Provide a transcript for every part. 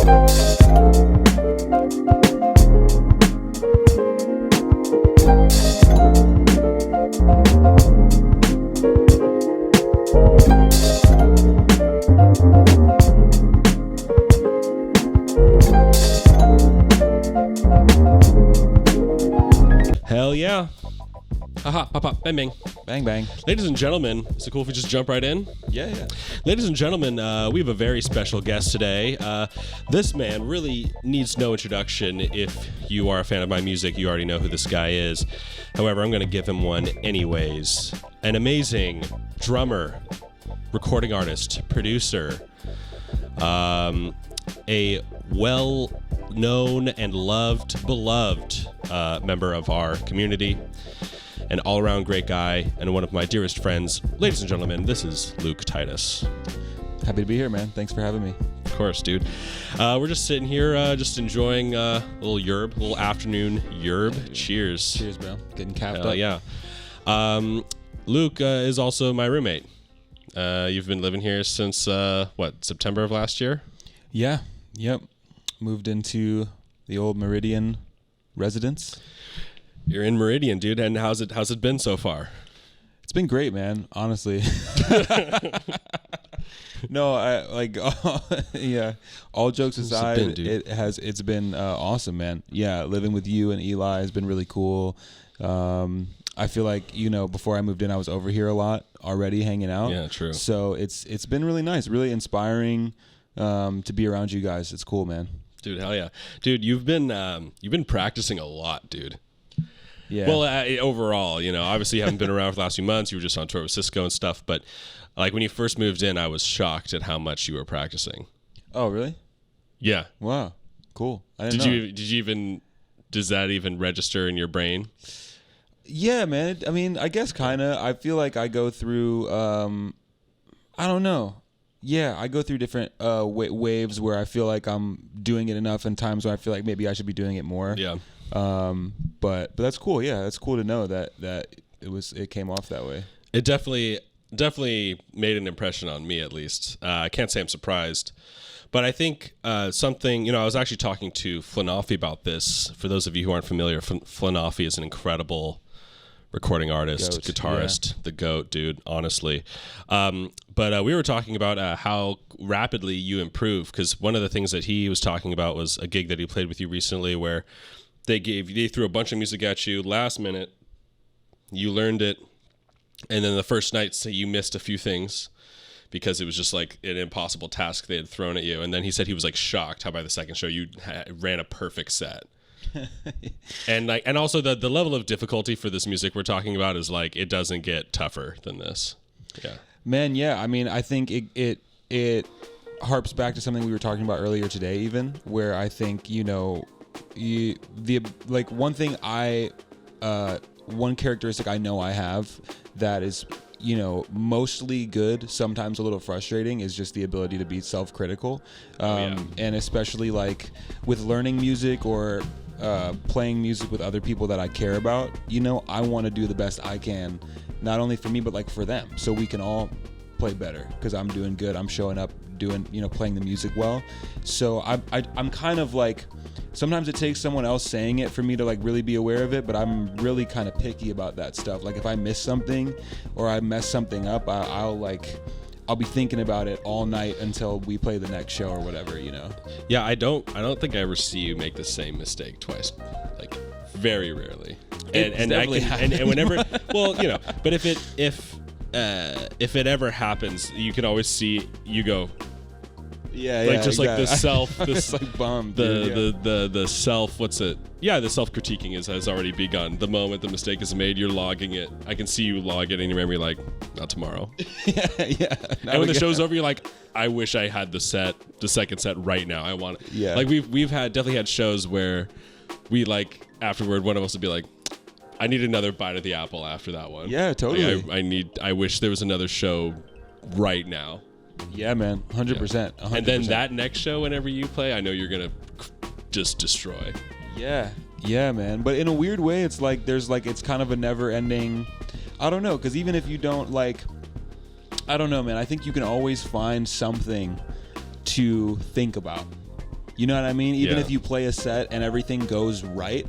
Hell yeah. Haha, pop, pop, bang, bang. Bang, bang. Ladies and gentlemen, is it cool if we just jump right in? Yeah. Ladies and gentlemen, we have a very special guest today. This man really needs no introduction. If you are a fan of my music, you already know who this guy is. However, I'm going to give him one anyways. An amazing drummer, recording artist, producer, a well-known and beloved member of our community, an all-around great guy, and one of my dearest friends. Ladies and gentlemen, this is Luke Titus. Happy to be here, man. Thanks for having me. Of course, dude. We're just sitting here, just enjoying a little afternoon yerb. Cheers. Cheers, bro. Getting capped Hell up. Yeah. Luke is also my roommate. You've been living here since, September of last year? Yeah. Yep. Moved into the old Meridian residence. You're in Meridian, dude, and how's it been so far? It's been great, man. Honestly. No, yeah. All jokes aside, it's been awesome, man. Yeah, living with you and Eli has been really cool. I feel like, before I moved in, I was over here a lot already, hanging out. Yeah, true. So it's been really nice, really inspiring to be around you guys. It's cool, man. Dude, hell yeah. Dude, you've been practicing a lot, dude. Yeah. Well, overall, obviously you haven't been around for the last few months. You were just on tour with Cisco and stuff. But like when you first moved in, I was shocked at how much you were practicing. Oh, really? Yeah. Wow. Cool. I didn't know. Does that even register in your brain? Yeah, man. I guess kind of. I feel like I go through, I don't know. Yeah, I go through different waves where I feel like I'm doing it enough, and times where I feel like maybe I should be doing it more. Yeah. But that's cool. Yeah, that's cool to know that it came off that way. It definitely made an impression on me, at least. I can't say I'm surprised, but I think something. I was actually talking to Flanoffy about this. For those of you who aren't familiar, Flanoffy is an incredible recording artist, guitarist, the GOAT, dude, honestly. But we were talking about how rapidly you improve, because one of the things that he was talking about was a gig that he played with you recently where they threw a bunch of music at you last minute, you learned it, and then the first night, say you missed a few things because it was just like an impossible task they had thrown at you. And then he said he was like shocked how by the second show you ran a perfect set. And also the level of difficulty for this music we're talking about is like, it doesn't get tougher than this. Yeah, man. Yeah. I think it harps back to something we were talking about earlier today, even where I think, one characteristic I know I have that is, mostly good, sometimes a little frustrating, is just the ability to be self-critical. And especially like with learning music or playing music with other people that I care about, I want to do the best I can, not only for me, but like for them, so we can all play better, because I'm doing good, I'm showing up, doing, playing the music well. So I'm kind of like, sometimes it takes someone else saying it for me to like really be aware of it, but I'm really kind of picky about that stuff. Like if I miss something or I mess something up, I'll be thinking about it all night until we play the next show or whatever, Yeah, I don't think I ever see you make the same mistake twice. Like very rarely. And whenever but if it ever happens, you can always see you go, exactly. Like the self, this like bummed. The self. What's it? Yeah, the self critiquing has already begun. The moment the mistake is made, you're logging it. I can see you log it in your memory, like, not tomorrow. yeah. And when the show's over, you're like, I wish I had the second set right now. I want it. Yeah. Like we've definitely had shows where we like afterward, one of us would be like, I need another bite of the apple after that one. Yeah, totally. Like, I wish there was another show right now. Yeah, man, 100%. And then that next show, whenever you play, I know you're gonna just destroy. Yeah, man. But in a weird way, it's like it's kind of a never-ending. I don't know, because even if you don't I don't know, man. I think you can always find something to think about. You know what I mean? Even Yeah. if you play a set and everything goes right,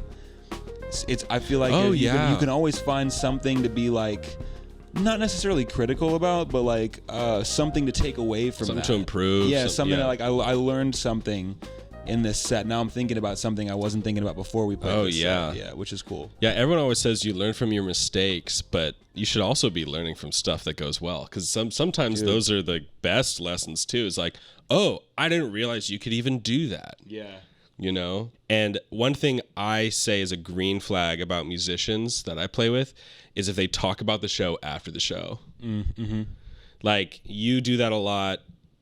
I feel like you can always find something to be like, not necessarily critical about, but like something to take away from something that. to improve. Yeah, something that like I learned something in this set. Now I'm thinking about something I wasn't thinking about before we played this set. Yeah, which is cool. Yeah, everyone always says you learn from your mistakes, but you should also be learning from stuff that goes well, because sometimes those are the best lessons too. It's like, oh, I didn't realize you could even do that. Yeah. You know? And one thing I say is a green flag about musicians that I play with is if they talk about the show after the show. Mm-hmm. Like, you do that a lot.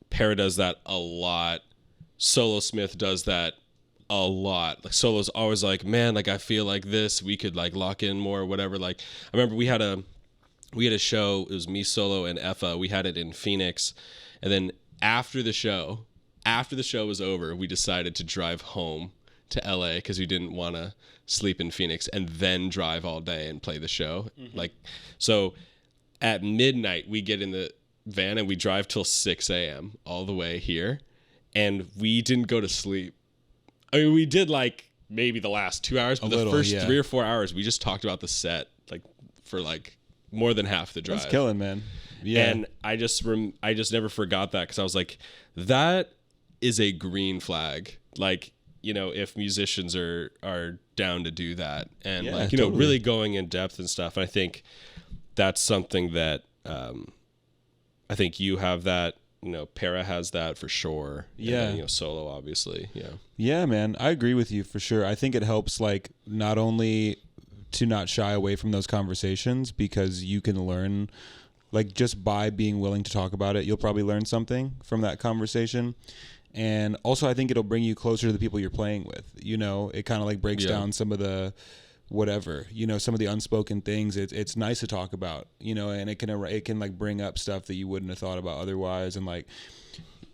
Para does that a lot. Solo Smith does that a lot. Like, Solo's always like, man, like, I feel like this, we could like lock in more or whatever. Like, I remember we had a show, it was me, Solo, and Effa. We had it in Phoenix. And then after the show was over, we decided to drive home to LA because we didn't want to sleep in Phoenix and then drive all day and play the show. Mm-hmm. Like, so at midnight, we get in the van and we drive till 6 a.m. all the way here. And we didn't go to sleep. I mean, we did like maybe the last 2 hours, but the first 3 or 4 hours, we just talked about the set like for like more than half the drive. That's killing, man. Yeah. And I just never forgot that, because I was like, that is a green flag. Like, you know, if musicians are down to do that and like, you know, really going in depth and stuff. And I think that's something that I think you have that. You know, Para has that for sure. Yeah. And then, you know, Solo, obviously. Yeah. Yeah, man. I agree with you for sure. I think it helps, like, not only to not shy away from those conversations, because you can learn, like, just by being willing to talk about it, you'll probably learn something from that conversation. And also, I think it'll bring you closer to the people you're playing with. You know, it kind of like breaks down some of the whatever, you know, some of the unspoken things. It's nice to talk about, you know, and it can like bring up stuff that you wouldn't have thought about otherwise. And like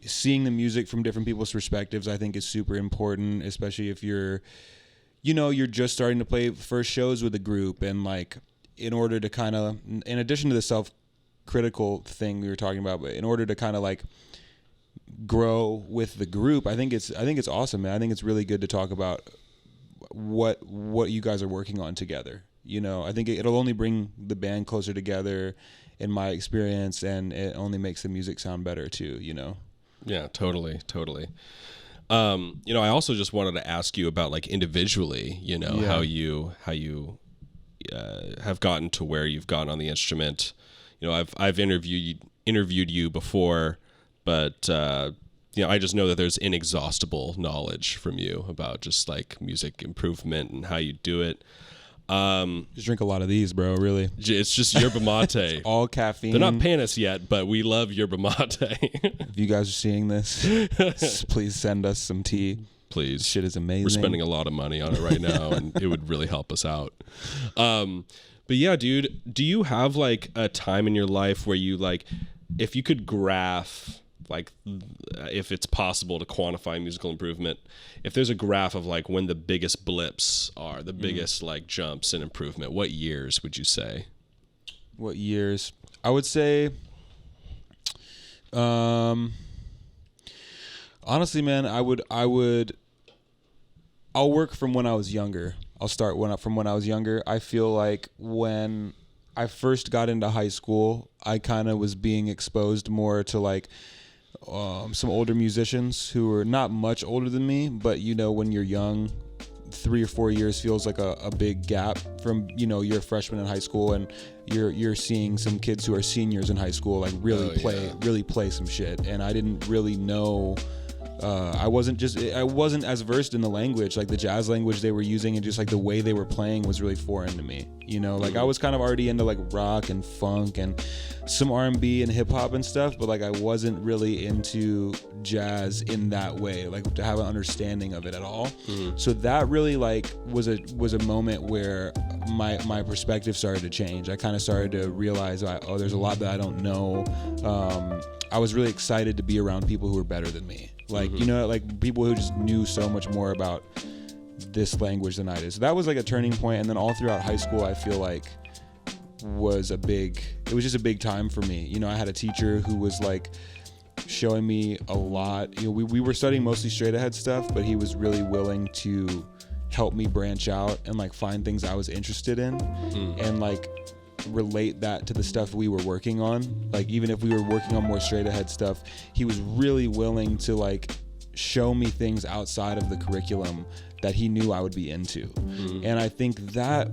seeing the music from different people's perspectives, I think is super important, especially if you're just starting to play first shows with a group. And like, in order to kind of, in addition to the self-critical thing we were talking about, but in order to kind of like grow with the group, I think it's awesome, man. I think it's really good to talk about what you guys are working on together. You know, I think it'll only bring the band closer together, in my experience, and it only makes the music sound better too, you know? Yeah, totally. You know, I also just wanted to ask you about like individually, you know, how you have gotten to where you've gotten on the instrument. You know, I've interviewed you before, but you know, I just know that there's inexhaustible knowledge from you about just like music improvement and how you do it. Just drink a lot of these, bro, really. It's just yerba mate. It's all caffeine. They're not paying us yet, but we love yerba mate. If you guys are seeing this, please send us some tea. Please. This shit is amazing. We're spending a lot of money on it right now, and it would really help us out. But yeah, dude, do you have like a time in your life where you like, if you could graph, like, if it's possible to quantify musical improvement, if there's a graph of like when the biggest blips are, the biggest like jumps in improvement, what years would you say? What years? I would say, honestly, man, I'll work from when I was younger. I'll start from when I was younger. I feel like when I first got into high school, I kind of was being exposed more to like some older musicians who were not much older than me, but you know, when you're young, 3 or 4 years feels like a big gap from, you know, you're a freshman in high school and you're seeing some kids who are seniors in high school like really play some shit. And I didn't really know, I wasn't as versed in the language, like the jazz language they were using, and just like the way they were playing was really foreign to me. You know, like I was kind of already into like rock and funk and some R&B and hip hop and stuff, but like I wasn't really into jazz in that way, like to have an understanding of it at all. So that really like was a moment where my perspective started to change. I kind of started to realize, oh, there's a lot that I don't know. I was really excited to be around people who were better than me. Like, you know, like people who just knew so much more about this language than I did. So that was like a turning point. And then all throughout high school, I feel like it was just a big time for me. You know, I had a teacher who was like showing me a lot. You know, we were studying mostly straight ahead stuff, but he was really willing to help me branch out and like find things I was interested in and like relate that to the stuff we were working on. Like even if we were working on more straight ahead stuff, he was really willing to like show me things outside of the curriculum that he knew I would be into. And I think that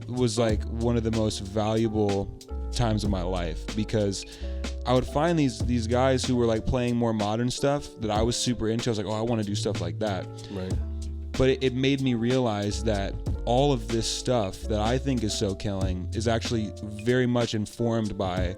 was like one of the most valuable times of my life, because I would find these guys who were like playing more modern stuff that I was super into. I was like, oh, I want to do stuff like that. Right. But it made me realize that all of this stuff that I think is so killing is actually very much informed by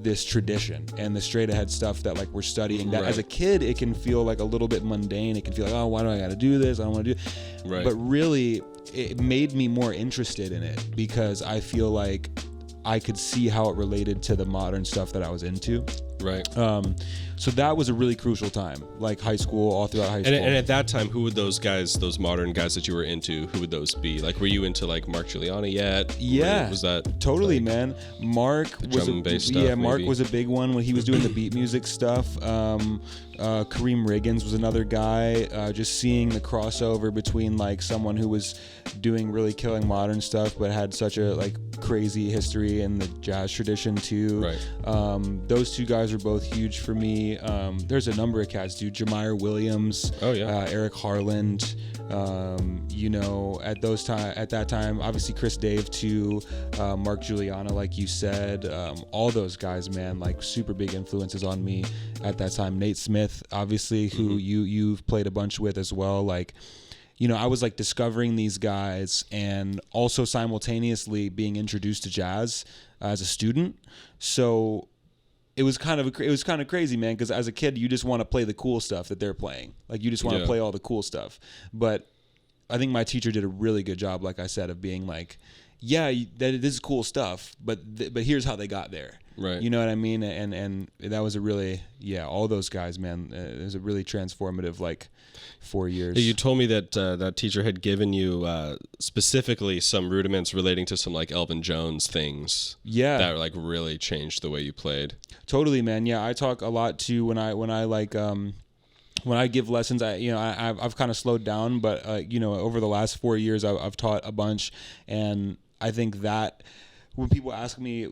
this tradition and the straight ahead stuff that like we're studying. That as a kid, it can feel like a little bit mundane. It can feel like, oh, why do I got to do this? I don't want to do it. Right. But really, it made me more interested in it because I feel like I could see how it related to the modern stuff that I was into. Right. So that was a really crucial time, like high school, all throughout high school. And at that time, who would those guys, those modern guys that you were into, who would those be? Like, were you into like Mark Giuliani yet? Yeah. Was that totally, like, man? Mark was drum and bass stuff, Mark maybe? was a big one when he was doing the beat music stuff. Kareem Riggins was another guy. Just seeing the crossover between like someone who was doing really killing modern stuff but had such a like crazy history in the jazz tradition too. Right. Those two guys were both huge for me. There's a number of cats, dude. Jamire Williams. Oh yeah. Eric Harland. You know, at that time, obviously Chris Dave too, Mark Giuliano, like you said, all those guys, man, like super big influences on me at that time. Nate Smith, obviously, who you've played a bunch with as well. Like, you know, I was like discovering these guys and also simultaneously being introduced to jazz as a student. So it was kind of crazy, man, because as a kid you just want to play the cool stuff that they're playing. Like you just want to play all the cool stuff. But I think my teacher did a really good job, like I said, of being like, yeah, this is cool stuff, but here's how they got there. Right. You know what I mean? And that was a really, all those guys, man. It was a really transformative, like, 4 years. You told me that that teacher had given you specifically some rudiments relating to some like Elvin Jones things. Yeah. That like really changed the way you played. Totally, man. Yeah, I talk a lot too when I like when I give lessons. I've kind of slowed down, but you know, over the last 4 years, I've taught a bunch, and I think that when people ask me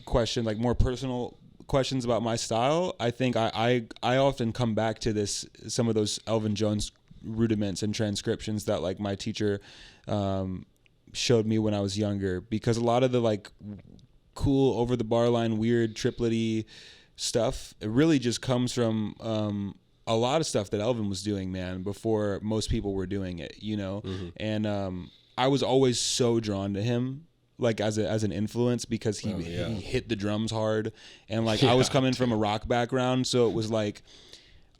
questions, like more personal questions about my style, I think I often come back to some of those Elvin Jones rudiments and transcriptions that like my teacher showed me when I was younger, because a lot of the like cool over the bar line weird triplet-y stuff, it really just comes from a lot of stuff that Elvin was doing, man, before most people were doing it, you know. And I was always so drawn to him, like as an influence, because he hit the drums hard, and like I was coming from a rock background, so it was like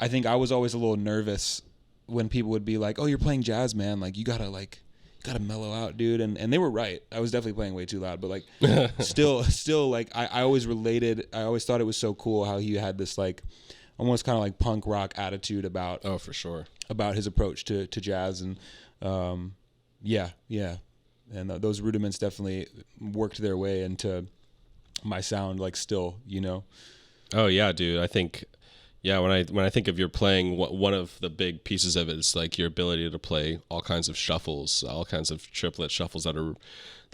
I think I was always a little nervous when people would be like, "Oh, you're playing jazz, man, like you gotta mellow out, dude," and they were right. I was definitely playing way too loud, but like still like I always thought it was so cool how he had this like almost kind of like punk rock attitude about for sure, about his approach to jazz. And and those rudiments definitely worked their way into my sound, like still, you know. Oh yeah, dude. I think when I think of your playing, one of the big pieces of it is like your ability to play all kinds of shuffles, all kinds of triplet shuffles that are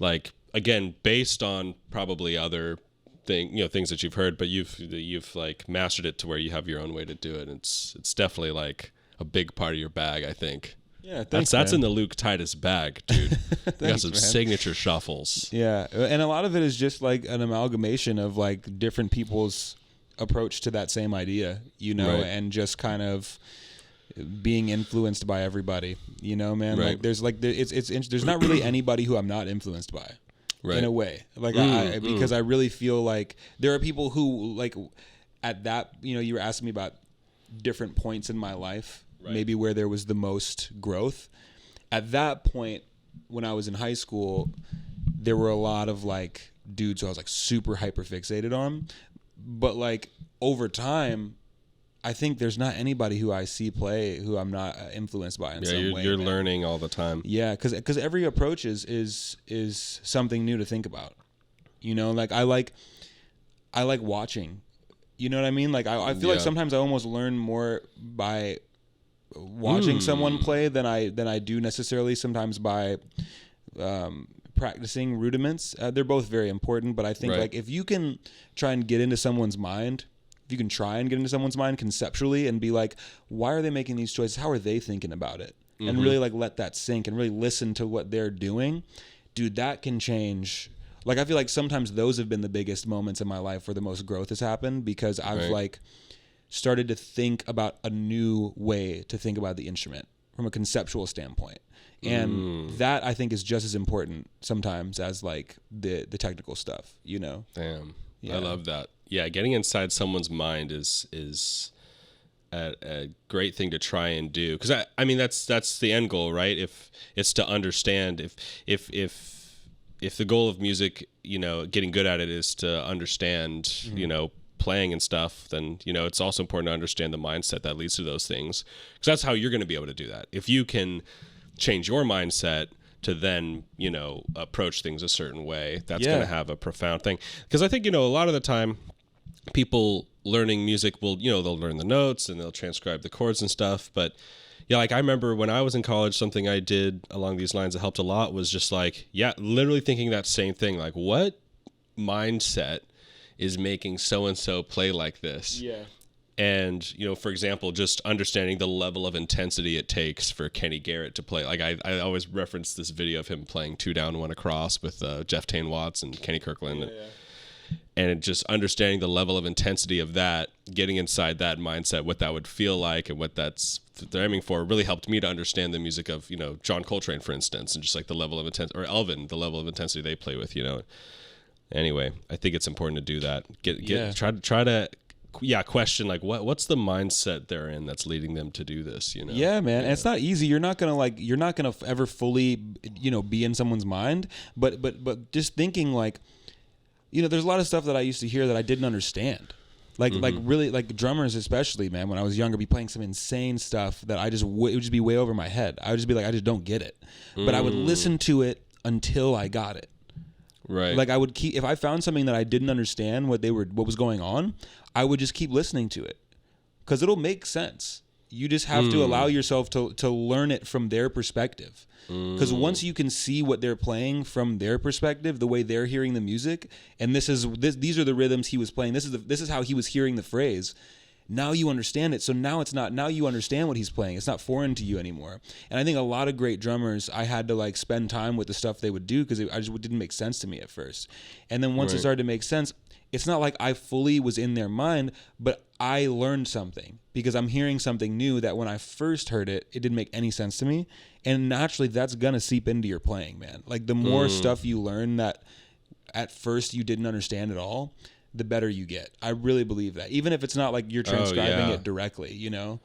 like, again, based on probably other things that you've heard, but you've like mastered it to where you have your own way to do it. It's definitely like a big part of your bag, I think. Yeah, thanks, that's man. in the Luke Titus bag, dude. Thanks, you got some man. signature shuffles. Yeah, and a lot of it is just like an amalgamation of like different people's approach to that same idea, you know, Right. and just kind of being influenced by everybody, you know, man. Right. Like there's there's not really anybody who I'm not influenced by. Right. In a way, like because I really feel like there are people who like at that, you know, you were asking me about different points in my life, Right. maybe where there was the most growth. At that point, when I was in high school, there were a lot of like dudes who I was like super hyper fixated on, but like over time, I think there's not anybody who I see play who I'm not influenced by in some way. You're man. learning all the time. Yeah, because every approach is something new to think about. You know, like I like watching, You know what I mean? Like I feel like sometimes I almost learn more by watching someone play than I do necessarily sometimes by practicing rudiments. They're both very important, but I think like if you can try and get into someone's mind, if you can try and get into someone's mind conceptually and be like, why are they making these choices? How are they thinking about it? And really like let that sink and really listen to what they're doing, dude, that can change. Like I feel like sometimes those have been the biggest moments in my life where the most growth has happened, because I've like started to think about a new way to think about the instrument from a conceptual standpoint. And that I think is just as important sometimes as like the technical stuff, you know? Damn. Yeah. I love that. Yeah. Getting inside someone's mind is a great thing to try and do. Cause I mean, that's the end goal, right? If it's to understand, if the goal of music, you know, getting good at it is to understand, you know, playing and stuff, then, you know, it's also important to understand the mindset that leads to those things. Because that's how you're going to be able to do that. If you can change your mindset to then, you know, approach things a certain way, that's going to have a profound thing. Because I think, you know, a lot of the time people learning music will, you know, they'll learn the notes and they'll transcribe the chords and stuff. But yeah, like I remember when I was in college, something I did along these lines that helped a lot was just like, literally thinking that same thing. Like, what mindset is making so-and-so play like this? Yeah. And, you know, for example, just understanding the level of intensity it takes for Kenny Garrett to play. Like I always reference this video of him playing 2 Down, 1 Across with Jeff Tain Watts and Kenny Kirkland. And just understanding the level of intensity of that, getting inside that mindset, what that would feel like and what that's they're aiming for, really helped me to understand the music of, you know, John Coltrane, for instance, and just like the level of intensity, or Elvin, the level of intensity they play with, you know. Anyway, I think it's important to do that. Try to question like what's the mindset they're in that's leading them to do this, you know. Yeah, man. And it's not easy. You're not gonna ever fully, you know, be in someone's mind, but just thinking like, you know, there's a lot of stuff that I used to hear that I didn't understand. Like really, like drummers especially, man, when I was younger, be playing some insane stuff that it would just be way over my head. I would just be like, I just don't get it. But I would listen to it until I got it. Right. Like I would if I found something that I didn't understand what was going on, I would just keep listening to it. Because it'll make sense. You just have to allow yourself to learn it from their perspective. Because once you can see what they're playing from their perspective, the way they're hearing the music, and these are the rhythms he was playing, this is how he was hearing the phrase. Now you understand it. So now you understand what he's playing. It's not foreign to you anymore. And I think a lot of great drummers, I had to like spend time with the stuff they would do because it just didn't make sense to me at first. And then once it started to make sense, it's not like I fully was in their mind, but I learned something because I'm hearing something new that when I first heard it, it didn't make any sense to me. And naturally, that's going to seep into your playing, man. Like the more stuff you learn that at first you didn't understand at all, the better you get. I really believe that. Even if it's not like you're transcribing it directly, you know?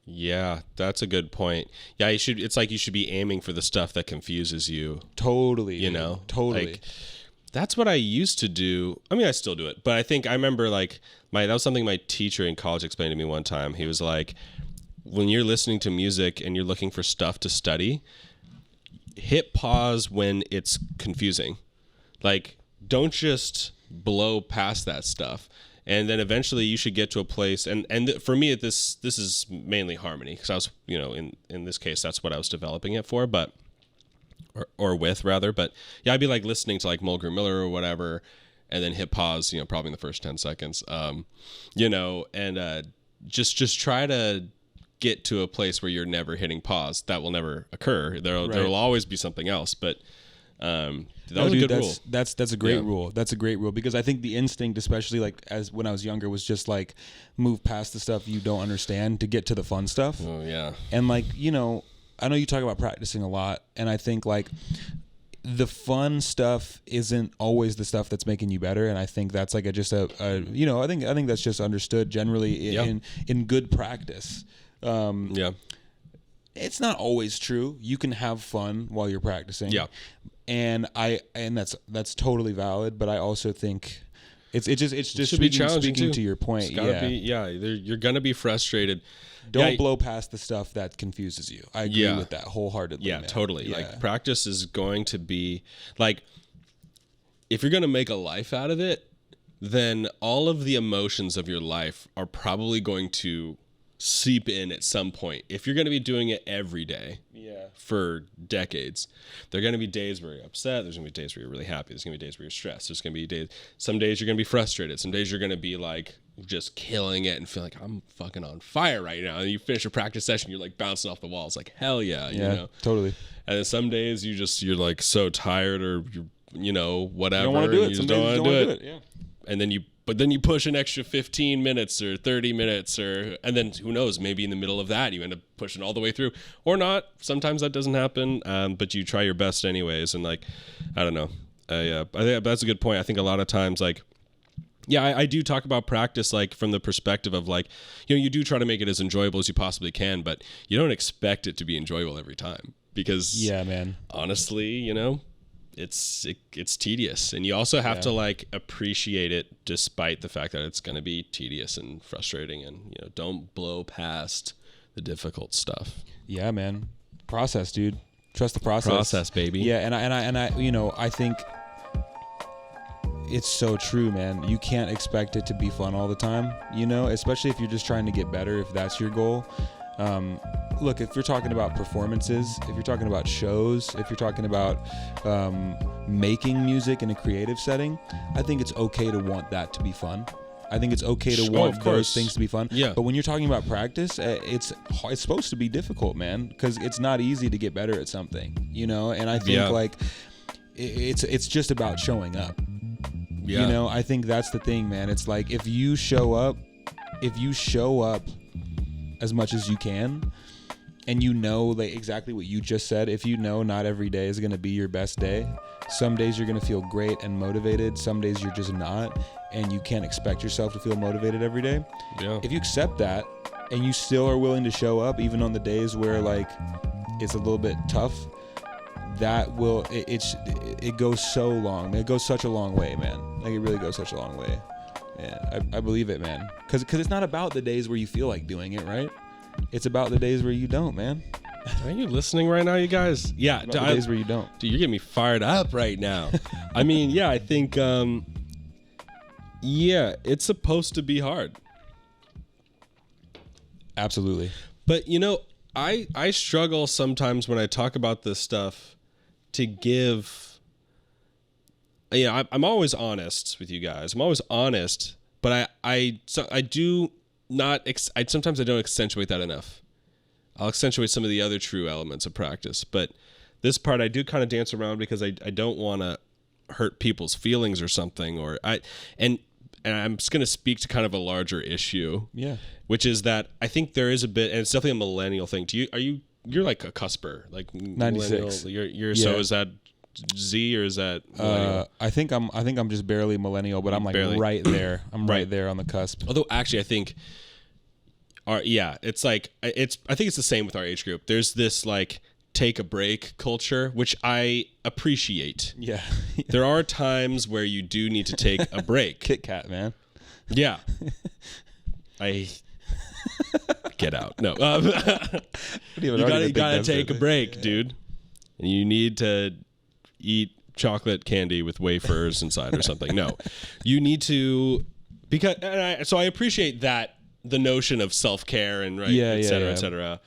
Yeah, that's a good point. Yeah, it's like you should be aiming for the stuff that confuses you. Totally. You know? Totally. Like, that's what I used to do. I mean, I still do it, but I remember like that was something my teacher in college explained to me one time. He was like, when you're listening to music and you're looking for stuff to study, hit pause when it's confusing. Like, don't just blow past that stuff. And then eventually you should get to a place. And for me, this is mainly harmony, because I was, you know, in this case, that's what I was developing it for, but with rather. But yeah, I'd be like listening to like Mulgrew Miller or whatever, and then hit pause, you know, probably in the first 10 seconds, you know, and just try to get to a place where you're never hitting pause. That will never occur. There will always be something else, but that was a good rule. That's a great rule. That's a great rule, because I think the instinct, especially like as when I was younger, was just like move past the stuff you don't understand to get to the fun stuff. Oh yeah. And like, you know, I know you talk about practicing a lot, and I think like the fun stuff isn't always the stuff that's making you better. And I think that's like you know, I think that's just understood generally in good practice. It's not always true. You can have fun while you're practicing. Yeah. And that's totally valid, but I also think it's just speaking to your point. You're gonna be frustrated. Don't blow past the stuff that confuses you. I agree with that wholeheartedly. Yeah, man. Totally. Yeah. Like practice is going to be like, if you're gonna make a life out of it, then all of the emotions of your life are probably going to seep in at some point. If you're going to be doing it every day for decades, there are going to be days where you're upset. There's going to be days where you're really happy. There's going to be days where you're stressed. There's going to be some days you're going to be frustrated. Some days you're going to be like just killing it and feel like I'm fucking on fire right now. And you finish a practice session, you're like bouncing off the walls, like hell yeah, you know? Totally. And then some days you're like so tired or whatever. You don't want to do it. You Some just days don't you want don't to want do to it. do it. Yeah. And then you push an extra 15 minutes or 30 minutes and then who knows, maybe in the middle of that you end up pushing all the way through or not. Sometimes that doesn't happen, but you try your best anyways. And like, I don't know. I think that's a good point. I think a lot of times like, I do talk about practice like from the perspective of like, you do try to make it as enjoyable as you possibly can, but you don't expect it to be enjoyable every time because honestly, it's tedious, and you also have to like appreciate it despite the fact that it's going to be tedious and frustrating, and don't blow past the difficult stuff. Yeah, man. Process, dude. Trust the process. Process, baby. Yeah, and I think it's so true, man. You can't expect it to be fun all the time, especially if you're just trying to get better, if that's your goal. Look, if you're talking about performances, if you're talking about shows, if you're talking about making music in a creative setting, I think it's okay to want that to be fun. I think it's okay to want those things to be fun. Yeah. But when you're talking about practice, it's supposed to be difficult, man, because it's not easy to get better at something, And I think like it's just about showing up. Yeah. I think that's the thing, man. It's like if you show up as much as you can, and like exactly what you just said, if not every day is going to be your best day, some days you're going to feel great and motivated, some days you're just not, and you can't expect yourself to feel motivated every day. Yeah. If you accept that and you still are willing to show up even on the days where like it's a little bit tough, that will it goes so long. It goes such a long way, man. Like it really goes such a long way. Yeah, I believe it, man. Because it's not about the days where you feel like doing it, right? It's about the days where you don't, man. Are you listening right now, you guys? Yeah. The days where you don't. Dude, you're getting me fired up right now. I mean, I think, it's supposed to be hard. Absolutely. But, I struggle sometimes when I talk about this stuff to give... I'm always honest with you guys. I'm always honest, but I do not. Sometimes I don't accentuate that enough. I'll accentuate some of the other true elements of practice, but this part I do kind of dance around because I don't want to hurt people's feelings or something. And I'm just going to speak to kind of a larger issue. Yeah. Which is that I think there is a bit, and it's definitely a millennial thing. You're like a cusper, like 96. You're so is that Z or is that millennial? I think I'm just barely millennial, but I'm like barely. Right there. I'm right there on the cusp. Although actually I think it's like I think it's the same with our age group. There's this like take a break culture, which I appreciate. Yeah. There are times where you do need to take a break. Kit Kat, man. Yeah. I get out. No. You gotta take a break, dude. And you need to eat chocolate candy with wafers inside or something. No, you need to, so I appreciate that, the notion of self-care and et cetera.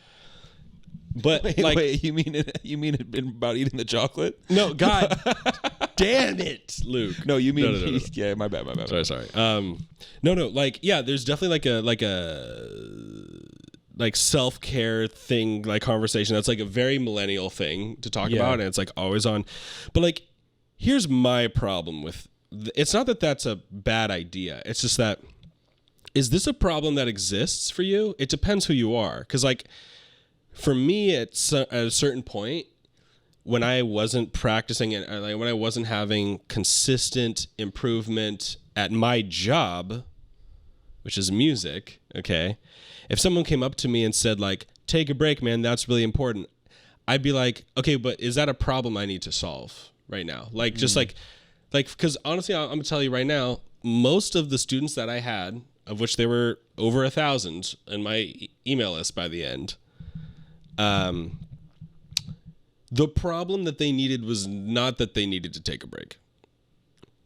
But wait, you mean it about eating the chocolate? No, God damn it, Luke. No, you mean no. Yeah, my bad. Sorry. There's definitely like a self-care thing, like conversation that's like a very millennial thing to talk about, and it's like always on. But like, here's my problem with it's not that that's a bad idea. It's just that, is this a problem that exists for you? It depends who you are. Because like, for me, at a certain point, when I wasn't practicing it, like when I wasn't having consistent improvement at my job, which is music, okay, if someone came up to me and said like, take a break, man, that's really important, I'd be like, okay, but is that a problem I need to solve right now? Like, just like, because honestly, I'm gonna tell you right now, most of the students that I had, of which there were over 1,000 in my email list by the end, the problem that they needed was not that they needed to take a break.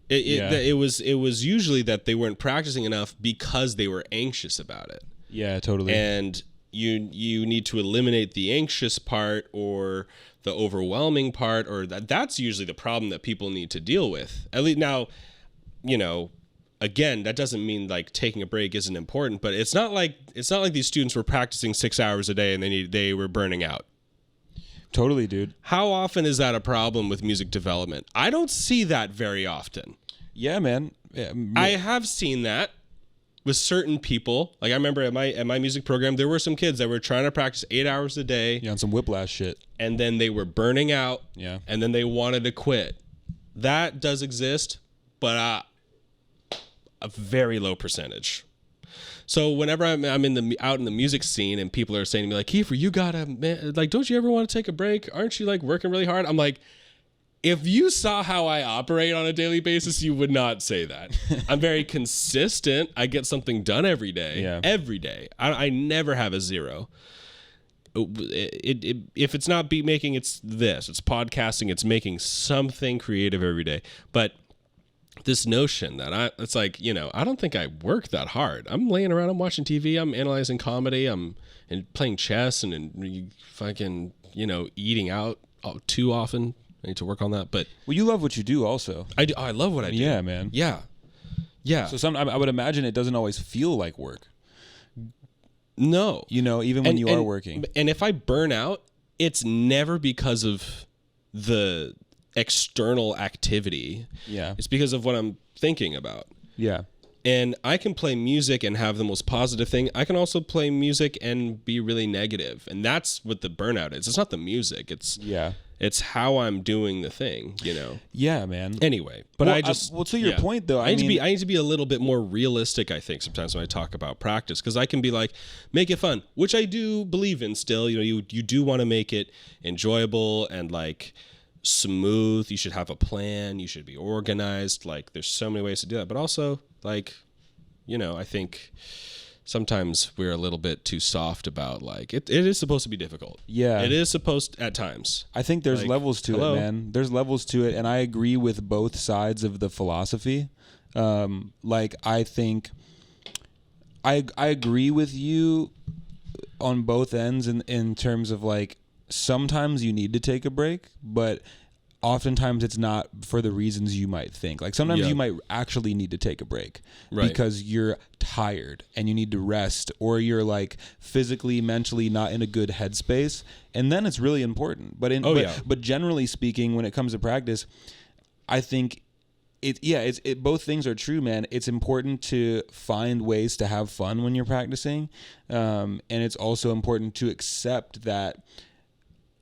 It was usually that they weren't practicing enough because they were anxious about it. Yeah, totally. And you need to eliminate the anxious part or the overwhelming part, or that's usually the problem that people need to deal with. At least now, again, that doesn't mean like taking a break isn't important, but it's not like these students were practicing 6 hours a day and they were burning out. Totally, dude. How often is that a problem with music development? I don't see that very often. Yeah, man. Yeah. I have seen that with certain people. Like I remember at my music program, there were some kids that were trying to practice 8 hours a day. Yeah, on some whiplash shit. And then they were burning out. Yeah. And then they wanted to quit. That does exist, but a very low percentage. So whenever I'm out in the music scene and people are saying to me like, Kiefer, you gotta, man, like, don't you ever want to take a break? Aren't you like working really hard? I'm like, if you saw how I operate on a daily basis, you would not say that. I'm very consistent. I get something done every day. Yeah. Every day. I never have a zero. If it's not beat making, it's this. It's podcasting. It's making something creative every day. But this notion that it's like, I don't think I work that hard. I'm laying around, I'm watching TV, I'm analyzing comedy, I'm playing chess and fucking, eating out too often. I need to work on that. But well, you love what you do also. I do. I love what I do. Yeah, man. Yeah. So I would imagine it doesn't always feel like work. No. Even when you are working. And if I burn out, it's never because of the external activity. Yeah. It's because of what I'm thinking about. Yeah. And I can play music and have the most positive thing. I can also play music and be really negative. And that's what the burnout is. It's not the music. It's how I'm doing the thing, Yeah, man. Anyway, but to your point though, I need to be a little bit more realistic, I think, sometimes when I talk about practice, because I can be like, make it fun, which I do believe in still. You do want to make it enjoyable and like smooth. You should have a plan. You should be organized. Like there's so many ways to do that, but also like, I think sometimes we're a little bit too soft about like it is supposed to be difficult. Yeah. It is supposed at times. I think there's levels to it, man. There's levels to it, and I agree with both sides of the philosophy. I think I agree with you on both ends in terms of like sometimes you need to take a break, but oftentimes it's not for the reasons you might think. Like sometimes you might actually need to take a break because you're tired and you need to rest, or you're like physically, mentally not in a good headspace, and then it's really important. But generally speaking, when it comes to practice, I think both things are true, man. It's important to find ways to have fun when you're practicing, and it's also important to accept that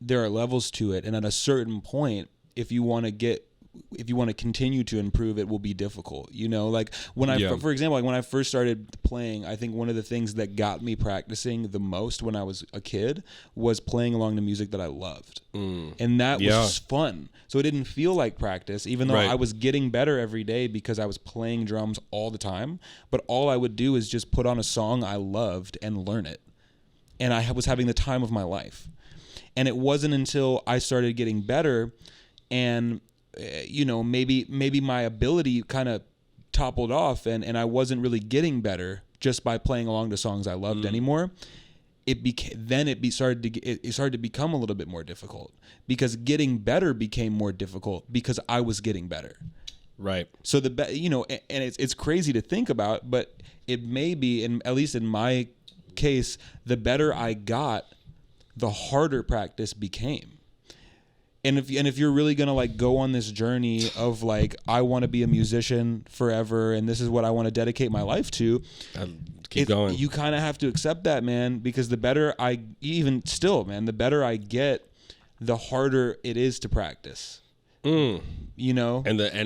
there are levels to it, and at a certain point, if you want to continue to improve, it will be difficult. Like for example, like when I first started playing, I think one of the things that got me practicing the most when I was a kid was playing along the music that I loved. And that was fun. So it didn't feel like practice, even though I was getting better every day because I was playing drums all the time. But all I would do is just put on a song I loved and learn it. And I was having the time of my life. And it wasn't until I started getting better and maybe my ability kind of toppled off and I wasn't really getting better just by playing along to songs I loved anymore. It started to become a little bit more difficult because getting better became more difficult because I was getting better. Right. So and it's crazy to think about, but it may be, at least in my case, the better I got, the harder practice became. And if you're really gonna like go on this journey of like I want to be a musician forever and this is what I want to dedicate my life to, keep going. You kind of have to accept that, man, because the better I get, the harder it is to practice. And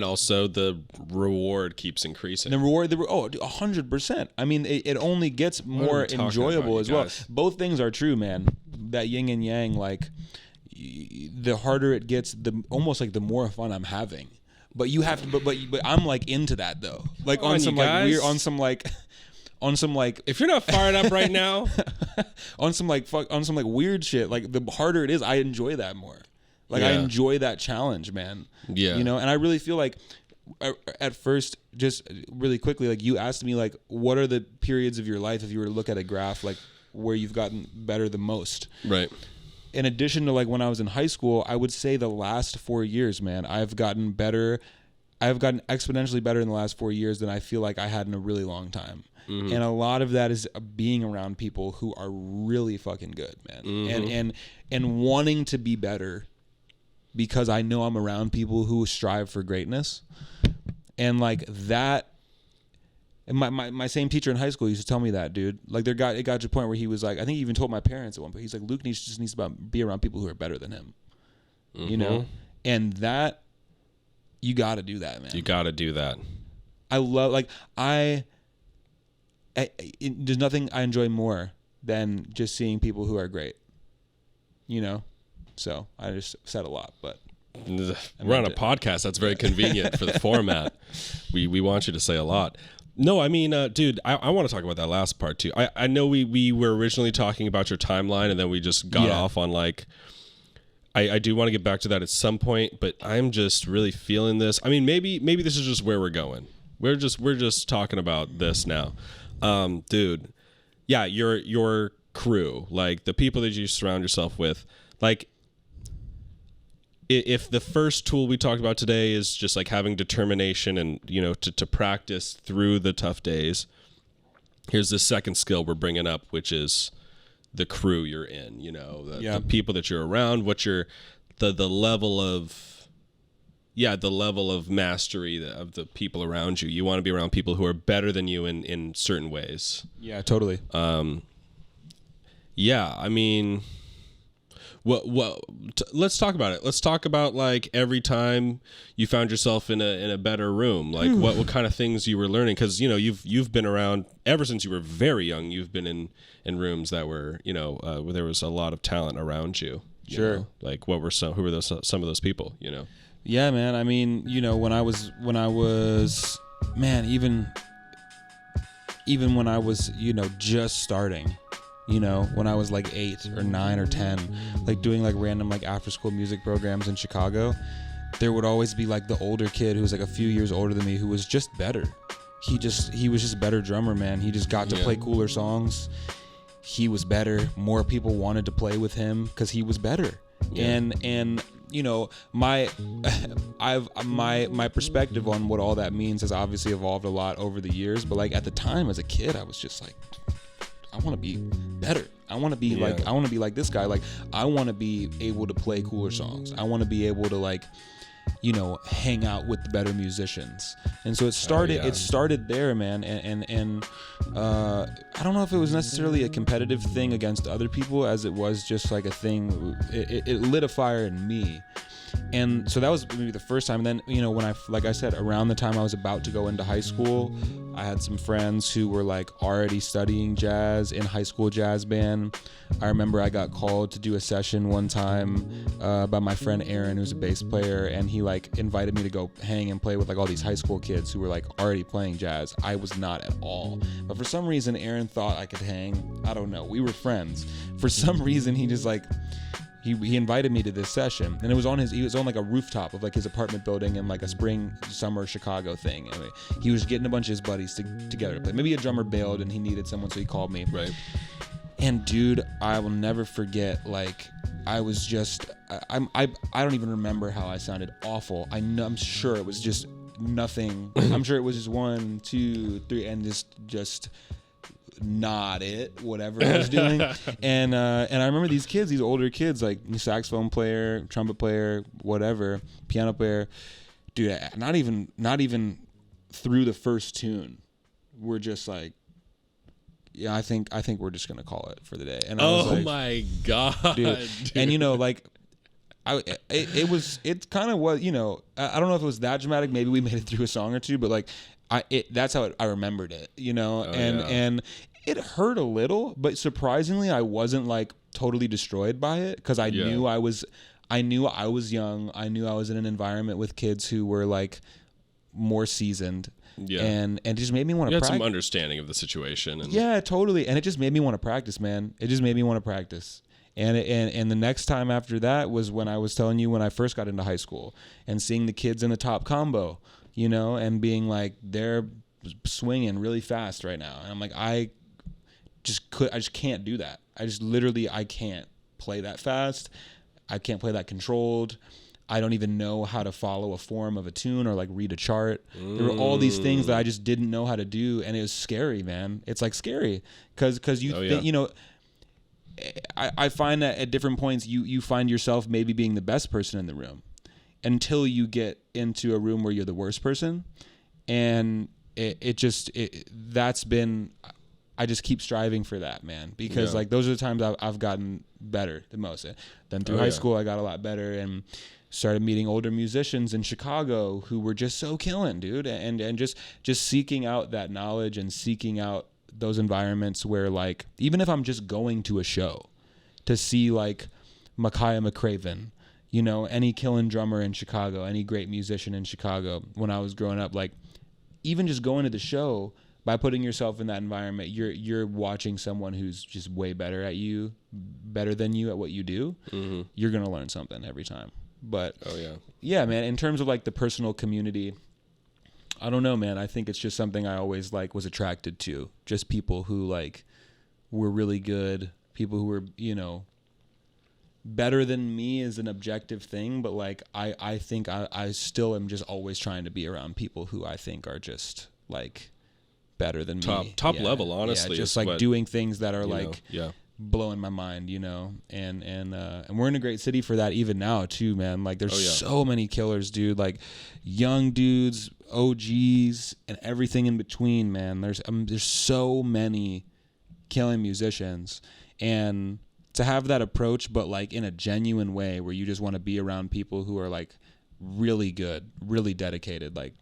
also the reward keeps increasing. The reward, 100%. I mean, it only gets more enjoyable as well. Both things are true, man. That yin and yang, like the harder it gets, the almost like the more fun I'm having. But you have to, but I'm like into that though. Like on some if you're not fired up right now, on some weird shit, like the harder it is, I enjoy that more. Like I enjoy that challenge, man. Yeah. And I really feel like at first, just really quickly, like you asked me, like, what are the periods of your life, if you were to look at a graph, like where you've gotten better the most? Right. In addition to like when I was in high school, I would say the last 4 years, man, I've gotten better. I've gotten exponentially better in the last 4 years than I feel like I had in a really long time. Mm-hmm. And a lot of that is being around people who are really fucking good, man. Mm-hmm. And wanting to be better because I know I'm around people who strive for greatness. And like that, and my same teacher in high school used to tell me that, dude. Like it got to a point where he was like, I think he even told my parents at one point, he's like, Luke just needs to be around people who are better than him. Mm-hmm. You know? And that, you got to do that, man. You got to do that. I love, like, there's nothing I enjoy more than just seeing people who are great, you know? So I just said a lot, but we're on a podcast. That's very convenient for the format. We want you to say a lot. No, I mean, dude, I want to talk about that last part too. I know we were originally talking about your timeline and then we just got off on like, I do want to get back to that at some point, but I'm just really feeling this. I mean, maybe this is just where we're going. We're just talking about this now. Dude, yeah, your crew, like the people that you surround yourself with, like if the first tool we talked about today is just like having determination and, you know, to practice through the tough days, here's the second skill we're bringing up, which is the crew you're in, you know, the people that you're around, what you're, the level of, the level of mastery of the people around you. You want to be around people who are better than you in certain ways. Yeah, totally. I mean, let's talk about it. Let's talk about like every time you found yourself in a better room, like what kind of things you were learning. Cause you know, you've been around ever since you were very young. You've been in rooms that were, you know, where there was a lot of talent around you. Sure. Know? Like who were some of those people, you know? Yeah, man. I mean, you know, when I was, man, even when I was, you know, just starting, you know, when I was like 8 or 9 or 10, like doing like random like after school music programs in Chicago, there would always be like the older kid who was like a few years older than me who was just better. He was just a better drummer, man. He just got to play cooler songs. He was better. More people wanted to play with him because he was better. Yeah. And you know, my perspective on what all that means has obviously evolved a lot over the years. But like at the time as a kid, I was just like, I want to be better. I want to be like this guy. Like I want to be able to play cooler songs. I want to be able to like, you know, hang out with the better musicians. And so it started there, man. And I don't know if it was necessarily a competitive thing against other people as it was just like a thing. It lit a fire in me. And so that was maybe the first time. And then, you know, when like I said, around the time I was about to go into high school, I had some friends who were like already studying jazz in high school jazz band. I remember I got called to do a session one time by my friend Aaron, who's a bass player, and he like invited me to go hang and play with like all these high school kids who were like already playing jazz. I was not at all. But for some reason, Aaron thought I could hang. I don't know. We were friends. For some reason, he just like, he invited me to this session, and it was he was on like a rooftop of like his apartment building in like a summer Chicago thing. Anyway, he was getting a bunch of his buddies together to play. Maybe a drummer bailed and he needed someone, so he called me. Right. And dude, I will never forget, like, I was just, I don't even remember how I sounded. Awful. I'm sure it was just nothing. I'm sure it was just 1, 2, 3, and just not it, whatever I was doing. And I remember these kids, these older kids, like saxophone player, trumpet player, whatever, piano player, dude, not even through the first tune, we're just like, yeah, I think we're just gonna call it for the day. And I was like, my god, dude. And you know, like, it's kind of what, you know, I don't know if it was that dramatic. Maybe we made it through a song or two, but like, that's how I remembered it, you know. And it hurt a little, but surprisingly, I wasn't like totally destroyed by it, because I knew I was young. I knew I was in an environment with kids who were like more seasoned. Yeah. And it just made me want to practice. You had some understanding of the situation. Yeah, totally. And it just made me want to practice, man. It just made me want to practice. And the next time after that was when I was telling you, when I first got into high school and seeing the kids in the top combo, you know, and being like, they're swinging really fast right now. And I'm like, I just can't do that. I can't play that fast. I can't play that controlled. I don't even know how to follow a form of a tune or like read a chart. There were all these things that I just didn't know how to do, and it was scary, man. It's like scary because you think, you know, I find that at different points you find yourself maybe being the best person in the room until you get into a room where you're the worst person, and that's been. I just keep striving for that, man, because like those are the times I've gotten better the most. Then through high school, I got a lot better and started meeting older musicians in Chicago who were just so killing, dude, and just seeking out that knowledge and seeking out those environments where, like, even if I'm just going to a show to see like Micaiah McCraven, you know, any killing drummer in Chicago, any great musician in Chicago when I was growing up, like even just going to the show. By putting yourself in that environment, you're watching someone who's just way better than you at what you do. Mm-hmm. You're gonna learn something every time. But yeah, man. In terms of like the personal community, I don't know, man. I think it's just something I always like was attracted to. Just people who like were really good. People who were, you know, better than me is an objective thing, but like I think I still am just always trying to be around people who I think are just like better than me. Top level, honestly. Yeah, just like doing things that are like blowing my mind, you know. And we're in a great city for that even now too, man. Like there's so many killers, dude. Like young dudes, OGs, and everything in between, man. There's so many killing musicians, and to have that approach, but like in a genuine way where you just want to be around people who are like really good, really dedicated, like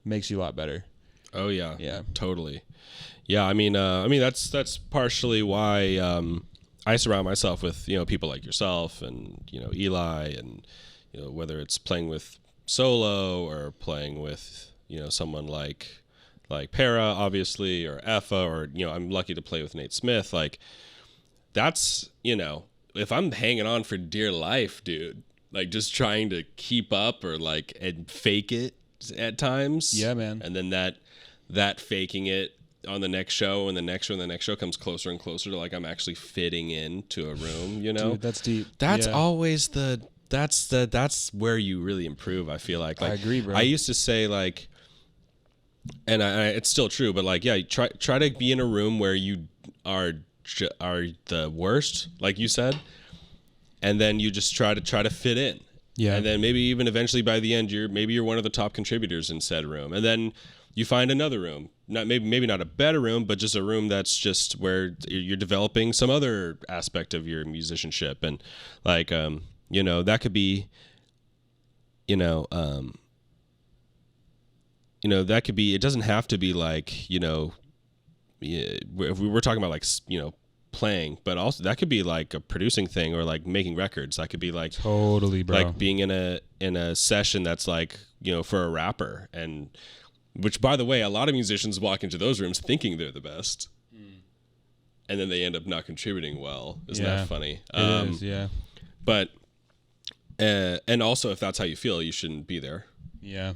makes you a lot better. Oh yeah, totally. Yeah, I mean that's partially why I surround myself with, you know, people like yourself and, you know, Eli, and, you know, whether it's playing with solo or playing with, you know, someone like Para, obviously, or Effa, or, you know, I'm lucky to play with Nate Smith. Like that's, you know, if I'm hanging on for dear life, dude, like just trying to keep up or like and fake it at times. Yeah, man. And then that faking it on the next show and the next show and the next show comes closer and closer to like I'm actually fitting into a room, you know. Dude, that's deep. That's always that's where you really improve, I feel like. I agree, bro. I used to say like, and it's still true, but like, yeah, try to be in a room where you are the worst, like you said, and then you just try to fit in. Yeah. And then maybe even eventually by the end you're one of the top contributors in said room. And then you find another room. Maybe not a better room, but just a room that's just where you're developing some other aspect of your musicianship. And like you know, that could be, you know, that could be, it doesn't have to be like, you know, if we were talking about like, you know, playing, but also that could be like a producing thing or like making records. That could be like totally, bro, like being in a session that's like, you know, for a rapper, and which, by the way, a lot of musicians walk into those rooms thinking they're the best, and then they end up not contributing well. Isn't that funny? It is, yeah. But and also, if that's how you feel, you shouldn't be there. Yeah.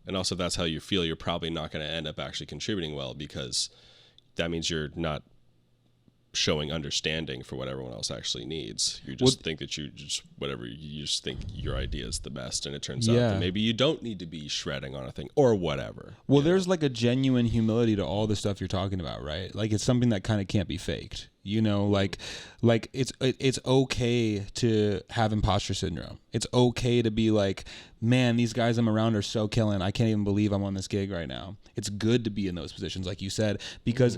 And also, if that's how you feel, you're probably not going to end up actually contributing well, because that means you're not showing understanding for what everyone else actually needs. You just think that you just think your idea is the best, and it turns out that maybe you don't need to be shredding on a thing or whatever. Well, there's like a genuine humility to all the stuff you're talking about, right? Like it's something that kind of can't be faked. You know, like it's okay to have imposter syndrome. It's okay to be like, man, these guys I'm around are so killing. I can't even believe I'm on this gig right now. It's good to be in those positions, like you said, because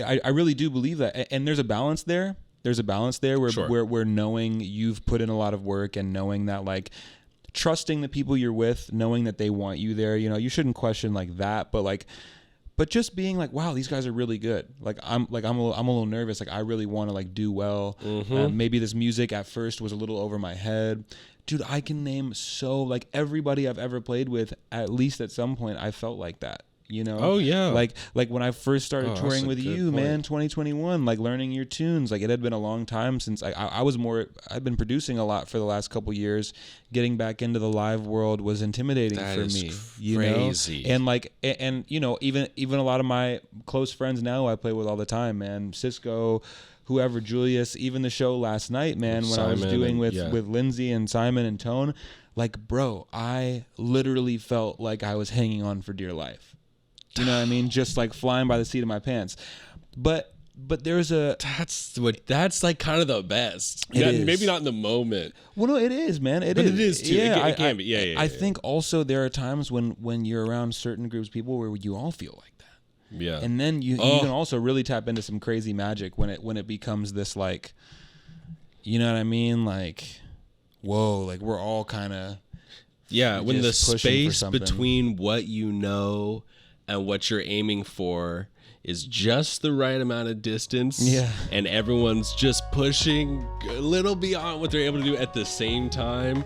I really do believe that. And there's a balance there. There's a balance there where knowing you've put in a lot of work, and knowing that, like, trusting the people you're with, knowing that they want you there. You know, you shouldn't question like that, but just being like, wow, these guys are really good. Like I'm a little nervous. Like I really want to like do well. Maybe this music at first was a little over my head. Dude, I can name like everybody I've ever played with, at least at some point I felt like that. Oh yeah. Like when I first started touring with you, point. man, 2021, like learning your tunes. Like it had been a long time since I'd been producing a lot for the last couple years. Getting back into the live world was intimidating for me. Crazy. And like and even a lot of my close friends now I play with all the time, man. Cisco, whoever, Julius, even the show last night, man, when Simon I was doing with Lindsay and Simon and Tone, like, bro, I literally felt like I was hanging on for dear life. You know what I mean? Just like flying by the seat of my pants. But there's that's like kind of the best. Maybe not in the moment. Well, no, it is, man. It is too. Yeah, it can be. Yeah. I think also there are times when you're around certain groups of people where you all feel like that. Yeah. And then you can also really tap into some crazy magic when it becomes this, like, you know what I mean? Like, whoa, like we're all kind of when the space between what you know and what you're aiming for is just the right amount of distance. Yeah. And everyone's just pushing a little beyond what they're able to do at the same time.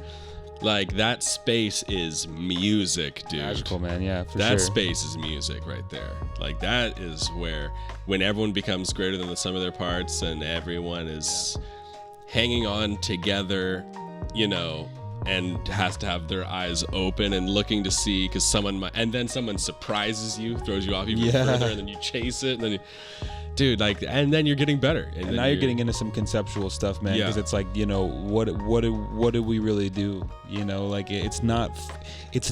Like, that space is music, dude. Magical, man. Yeah, for sure. That space is music right there. Like, that is where, when everyone becomes greater than the sum of their parts and everyone is hanging on together, and has to have their eyes open and looking to see, because someone surprises you, throws you off even further, and then you chase it, and then and then you're getting better. And now you're getting into some conceptual stuff, man, because it's like, what do we really do? Like it's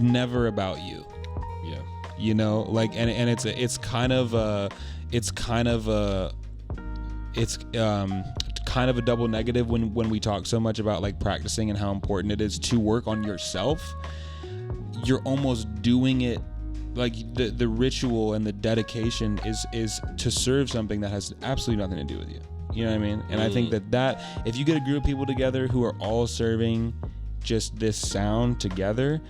never about you. Yeah. Like, and it's kind of a double negative when we talk so much about like practicing and how important it is to work on yourself. You're almost doing it like the ritual and the dedication is to serve something that has absolutely nothing to do with you. You know what I mean? And I think that if you get a group of people together who are all serving just this sound together,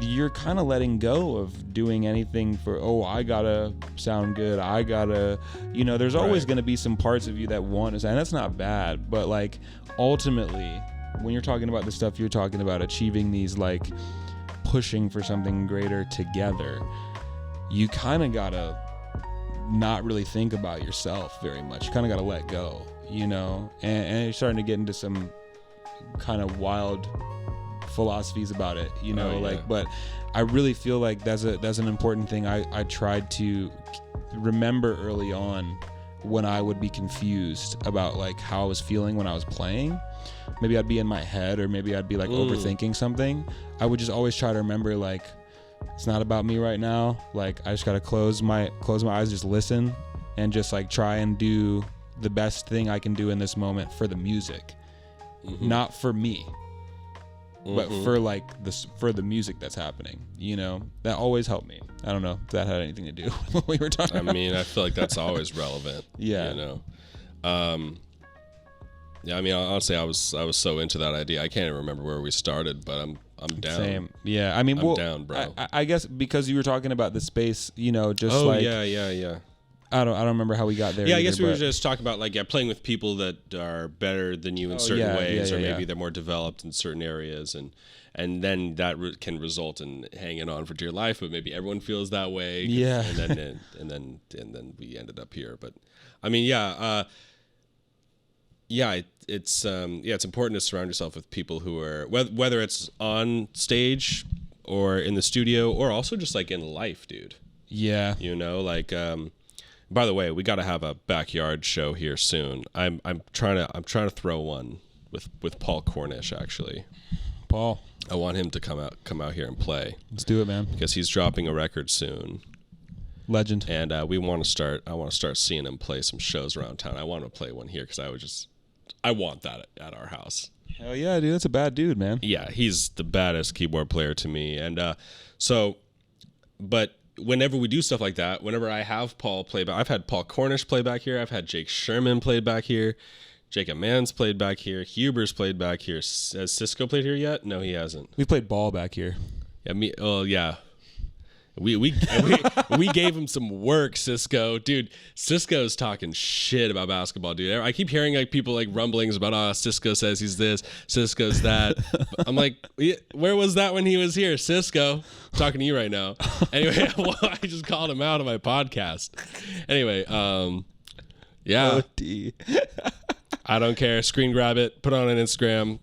you're kind of letting go of doing anything for, I gotta sound good, I gotta, there's always going to be some parts of you that want to sound, and that's not bad, but like ultimately when you're talking about the stuff you're talking about, achieving these, like pushing for something greater together, you kind of gotta not really think about yourself very much. You kind of gotta let go, and you're starting to get into some kind of wild philosophies about it, but I really feel like that's an important thing I tried to remember early on when I would be confused about like how I was feeling when I was playing. Maybe I'd be in my head, or maybe I'd be like overthinking something. I would just always try to remember, like, it's not about me right now. Like, I just gotta close my eyes, just listen, and just like try and do the best thing I can do in this moment for the music, not for me. But for like for the music that's happening, that always helped me. I don't know if that had anything to do with what we were talking about. I mean, I feel like that's always relevant. Yeah. I mean, honestly, I was so into that idea. I can't even remember where we started, but I'm down. Same. Yeah. I mean, I'm down, bro. I guess because you were talking about the space, just yeah. I don't remember how we got there. Yeah, I guess we were just talking about like playing with people that are better than you in certain ways, or maybe they're more developed in certain areas, and then that can result in hanging on for dear life. But maybe everyone feels that way. Yeah, and then we ended up here. But I mean, it's important to surround yourself with people who are, whether it's on stage or in the studio, or also just like in life, dude. Yeah, By the way, we got to have a backyard show here soon. I'm trying to throw one with Paul Cornish, actually. Paul, I want him to come out here and play. Let's do it, man. Because he's dropping a record soon. Legend. And I want to start seeing him play some shows around town. I want to play one here because I want that at our house. Hell yeah, dude. That's a bad dude, man. Yeah, he's the baddest keyboard player to me. And but whenever we do stuff like that, whenever I have Paul play back, I've had Paul Cornish play back here. I've had Jake Sherman played back here. Jacob Mann's played back here. Huber's played back here. Has Cisco played here yet? No, he hasn't. We played ball back here. Yeah, me. Oh, yeah. We gave him some work, Cisco. Dude, Cisco's talking shit about basketball, dude. I keep hearing like people like rumblings about, Cisco says he's this, Cisco's that. I'm like, where was that when he was here? Cisco, I'm talking to you right now. Anyway, well, I just called him out on my podcast. Anyway, yeah. I don't care. Screen grab it, put it on an Instagram,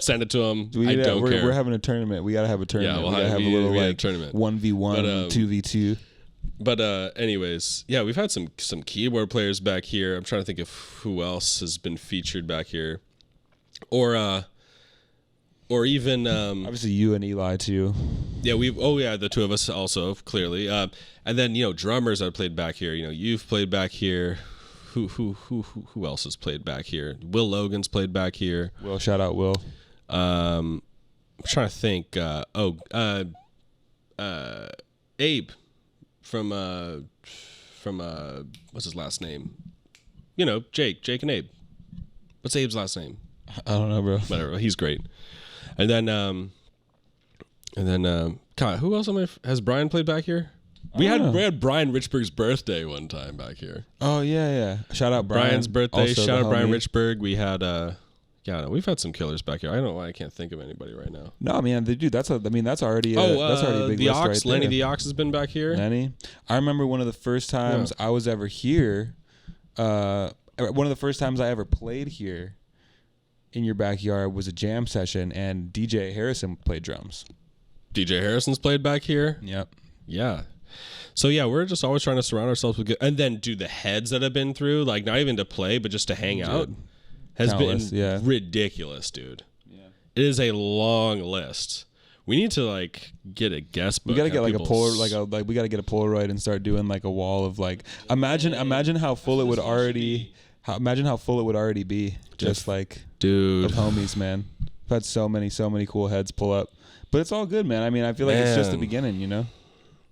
send it to him. I don't care. We're having a tournament. We gotta have a tournament. Yeah, we gotta have a little like tournament. 1v1, 2v2. But anyways, yeah, we've had some keyboard players back here. I'm trying to think of who else has been featured back here, or even obviously you and Eli too. Yeah, the two of us also clearly, and then drummers that played back here. You've played back here. Who else has played back here? Will Logan's played back here. Will, shout out Will. I'm trying to think. Abe from what's his last name? Jake and Abe. What's Abe's last name? I don't know, bro. Whatever. He's great. And then God, who else has Brian played back here? We had Brian Richburg's birthday one time back here. Oh yeah. Shout out Brian. Brian's birthday. Also Shout out Brian Richburg. We had we've had some killers back here. I don't know why I can't think of anybody right now. No, man, dude, that's already that's already a big the list Ox, right Lenny there. the Ox has been back here. Lenny, I remember one of the first times I was ever here. One of the first times I ever played here in your backyard was a jam session, and DJ Harrison played drums. DJ Harrison's played back here. Yep. Yeah. So yeah, we're just always trying to surround ourselves with good, and then the heads that have been through, like not even to play, but just to hang out, has countless, been ridiculous, dude. Yeah. It is a long list. We need to get a guest book. We gotta get we gotta get a Polaroid and start doing like a wall of imagine how full it would already be just dude of homies, man. I've had so many cool heads pull up, but it's all good, man. I mean, I feel like it's just the beginning,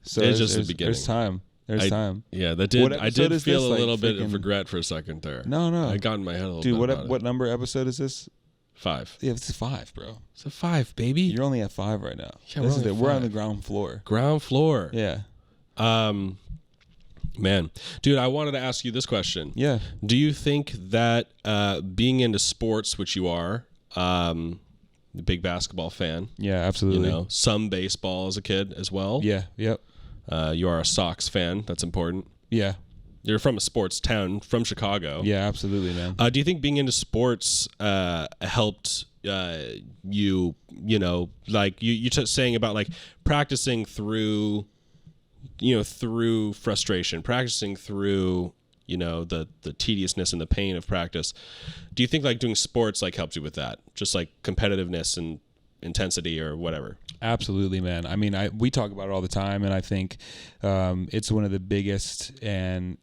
So it's just the beginning. There's time. Yeah, I did feel a little bit of regret for a second there. No. I got in my head a little bit. Dude, what number episode is this? 5. Yeah, it's 5, bro. It's a 5, baby. You're only at 5 right now. Yeah, we're on the ground floor. Ground floor. Yeah. Man, dude, I wanted to ask you this question. Yeah. Do you think that being into sports, which you are, a big basketball fan? Yeah, absolutely. Some baseball as a kid as well. Yeah. Yep. You are a Sox fan. That's important. Yeah. You're from a sports town, from Chicago. Yeah, absolutely, man. Do you think being into sports helped you? You saying about practicing through, through frustration, practicing through, the tediousness and the pain of practice. Do you think doing sports helped you with that? Just competitiveness and intensity or whatever? Absolutely, man. I mean, we talk about it all the time, and I think it's one of the biggest and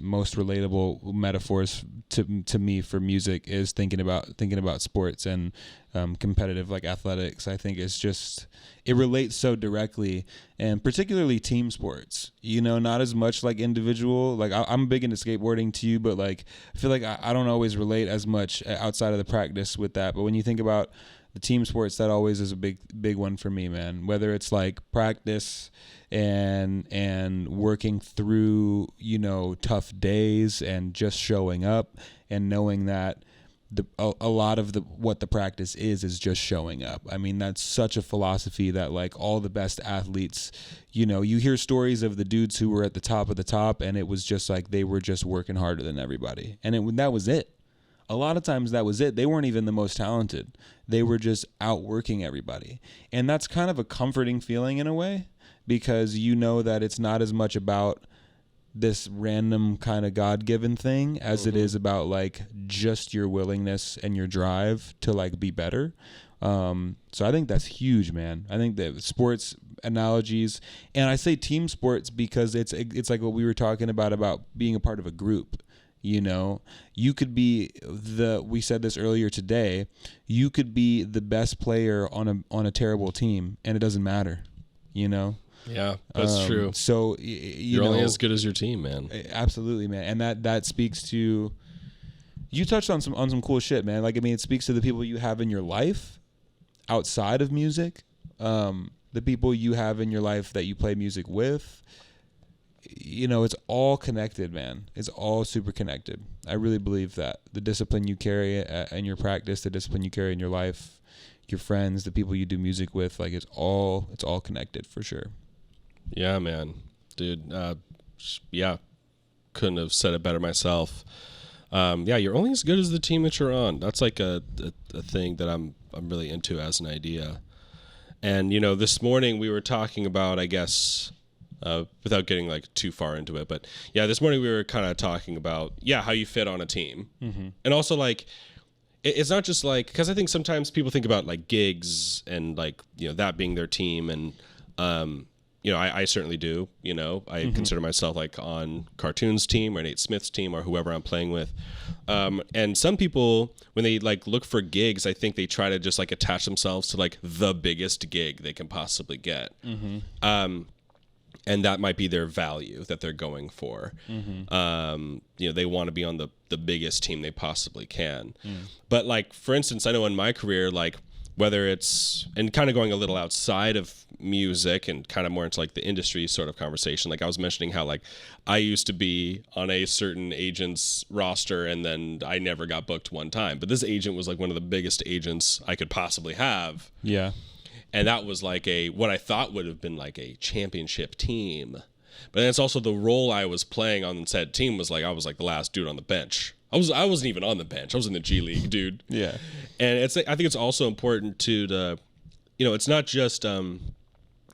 most relatable metaphors to me for music is thinking about sports and competitive athletics. I think it relates so directly, and particularly team sports. Not as much individual. I'm big into skateboarding too, but I feel like I don't always relate as much outside of the practice with that. But when you think about the team sports, that always is a big one for me, man. Whether it's practice and working through, tough days and just showing up and knowing that a lot of what the practice is just showing up. I mean, that's such a philosophy that all the best athletes, you hear stories of the dudes who were at the top of the top, and it was just they were just working harder than everybody. And that was it. A lot of times that was it. They weren't even the most talented. They were just outworking everybody. And that's kind of a comforting feeling in a way, because that it's not as much about this random kind of God-given thing as it is about just your willingness and your drive to be better. So I think that's huge, man. I think that sports analogies, and I say team sports because it's what we were talking about being a part of a group. You could be we said this earlier today, you could be the best player on a terrible team and it doesn't matter, Yeah, that's true. So you're only as good as your team, man. Absolutely, man. And that speaks to, you touched on some cool shit, man. It speaks to the people you have in your life outside of music. the people you have in your life that you play music with, you know, it's all connected, man. It's all super connected. I really believe that the discipline you carry in your practice, the discipline you carry in your life, your friends, the people you do music with, like it's all connected for sure. Yeah, man, dude. Yeah, couldn't have said it better myself. Yeah, you're only as good as the team that you're on. That's like a thing that I'm really into as an idea. And you know, this morning we were talking about, I guess, without getting like too far into it, but yeah, this morning we were kind of talking about how you fit on a team, and also like it's not just like, because I think sometimes people think about like gigs and like, you know, that being their team, and you know, I certainly do. You know, I consider myself like on Cartoon's team or Nate Smith's team or whoever I'm playing with. And some people, when they like look for gigs, I think they try to just like attach themselves to like the biggest gig they can possibly get. And that might be their value that they're going for. You know, they want to be on the biggest team they possibly can. But like, for instance, I know in my career, like whether it's, and kind of going a little outside of music and kind of more into like the industry sort of conversation, like I was mentioning how like I used to be on a certain agent's roster and then I never got booked one time, but this agent was like one of the biggest agents I could possibly have. Yeah. And that was like what I thought would have been like a championship team. But then it's also the role I was playing on said team was like, I was like the last dude on the bench. I wasn't even on the bench. I was in the G League, dude. Yeah. And I think it's also important to you know, it's not just, you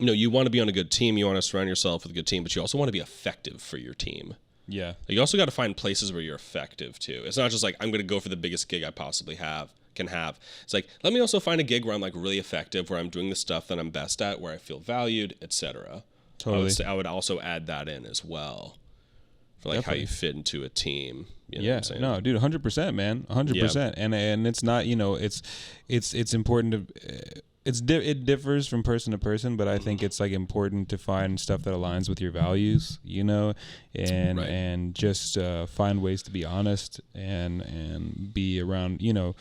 know, you want to be on a good team. You want to surround yourself with a good team, but you also want to be effective for your team. Yeah. You also got to find places where you're effective too. It's not just like, I'm going to go for the biggest gig I possibly can have. It's like, let me also find a gig where I'm like really effective, where I'm doing the stuff that I'm best at, where I feel valued, etc. Totally. I would also add that in as well for like Definitely. how you fit into a team. You know what Yeah, I'm saying? no, dude, 100%, man, 100%, and it's not, you know, it's important to, it differs from person to person, but I think it's like important to find stuff that aligns with your values, you know, and just find ways to be honest and be around, you know.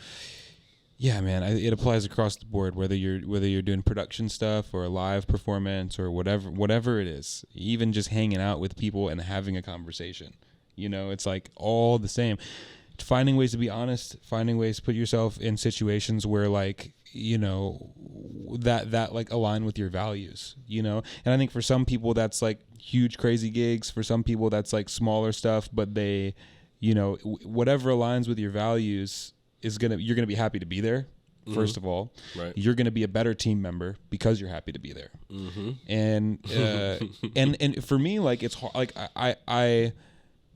Yeah, man, it applies across the board, whether you're doing production stuff or a live performance or whatever it is, even just hanging out with people and having a conversation. You know, it's like all the same. Finding ways to be honest, finding ways to put yourself in situations where like, you know, that like align with your values, you know? And I think for some people that's like huge crazy gigs, for some people that's like smaller stuff, but they, you know, whatever aligns with your values you're gonna be happy to be there. First of all, you're gonna be a better team member because you're happy to be there. And and for me, like it's hard, like I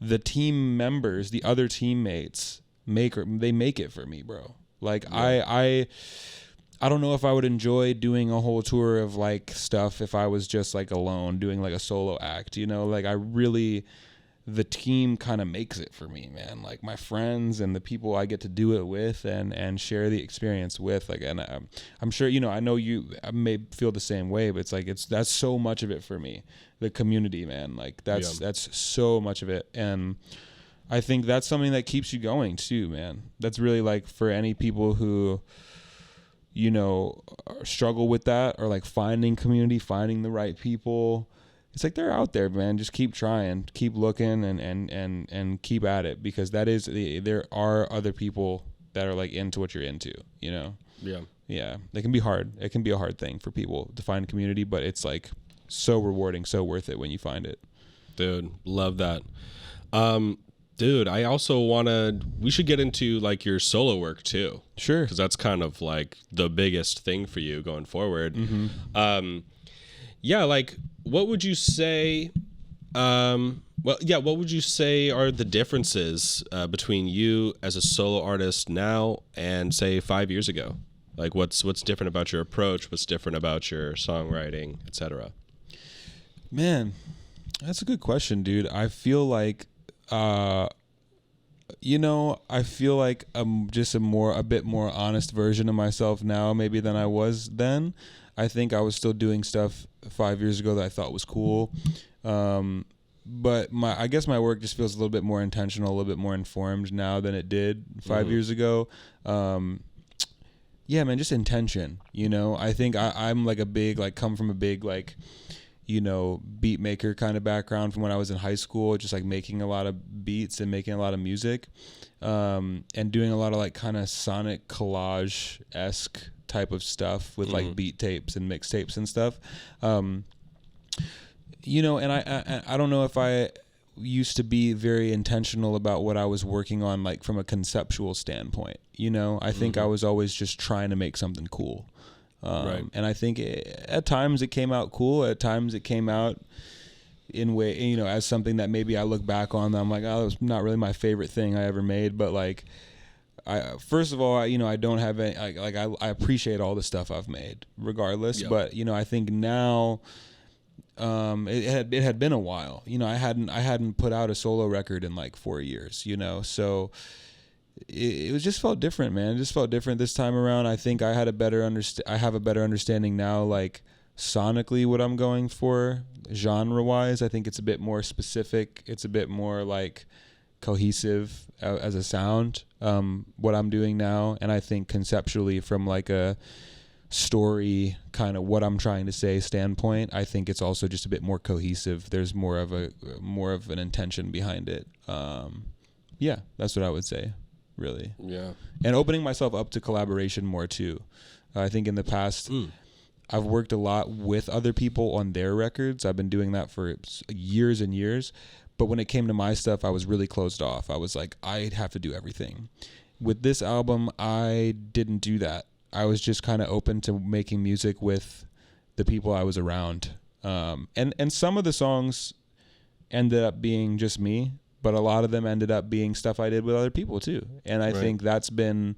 the team members, the other teammates make it for me, bro. Like I don't know if I would enjoy doing a whole tour of like stuff if I was just like alone doing like a solo act, you know. Like the team kind of makes it for me, man. Like my friends and the people I get to do it with and share the experience with, like, and I'm sure, you know, I know you may feel the same way, but it's like, that's so much of it for me, the community, man. Like that's so much of it. And I think that's something that keeps you going too, man. That's really like for any people who, you know, struggle with that or like finding community, finding the right people. It's like they're out there, man. Just keep trying, keep looking, and keep at it, because there are other people that are like into what you're into, you know. Yeah. It can be hard. It can be a hard thing for people to find community, but it's like so rewarding, so worth it when you find it. Dude, love that. Dude, I also we should get into like your solo work too. Sure. Because that's kind of like the biggest thing for you going forward. Yeah, like what would you say what would you say are the differences between you as a solo artist now and say 5 years ago? Like what's different about your approach, what's different about your songwriting, etc.? Man, that's a good question, dude. I feel like you know, I feel like I'm just a bit more honest version of myself now maybe than I was then. I think I was still doing stuff 5 years ago that I thought was cool. But I guess my work just feels a little bit more intentional, a little bit more informed now than it did 5 years ago. Yeah, man, just intention. I think I'm like a big, like, come from a big, like, beat maker kind of background from when I was in high school, just like making a lot of beats and making a lot of music, and doing a lot of like kind of sonic collage-esque type of stuff with like beat tapes and mixtapes and stuff. And I don't know if I used to be very intentional about what I was working on, like from a conceptual standpoint. I think I was always just trying to make something cool. Right. And I think at times it came out cool. At times it came out in way, as something that maybe I look back on, I'm like, oh, that was not really my favorite thing I ever made. But like, first of all, I don't have any, I appreciate all the stuff I've made regardless. Yep. But, I think now, it had been a while, I hadn't put out a solo record in like 4 years, so it just felt different, man. It just felt different this time around. I think I have a better understanding now, like sonically what I'm going for, genre wise. I think it's a bit more specific. It's a bit more like cohesive as a sound, what I'm doing now. And I think conceptually from like a story kind of what I'm trying to say standpoint, I think it's also just a bit more cohesive. There's more of an intention behind it. Yeah, that's what I would say. Really. Yeah. And opening myself up to collaboration more too. I think in the past, I've worked a lot with other people on their records. I've been doing that for years and years. But when it came to my stuff, I was really closed off. I was like, I'd have to do everything. With this album, I didn't do that. I was just kind of open to making music with the people I was around. And some of the songs ended up being just me, but a lot of them ended up being stuff I did with other people too. And I think that's been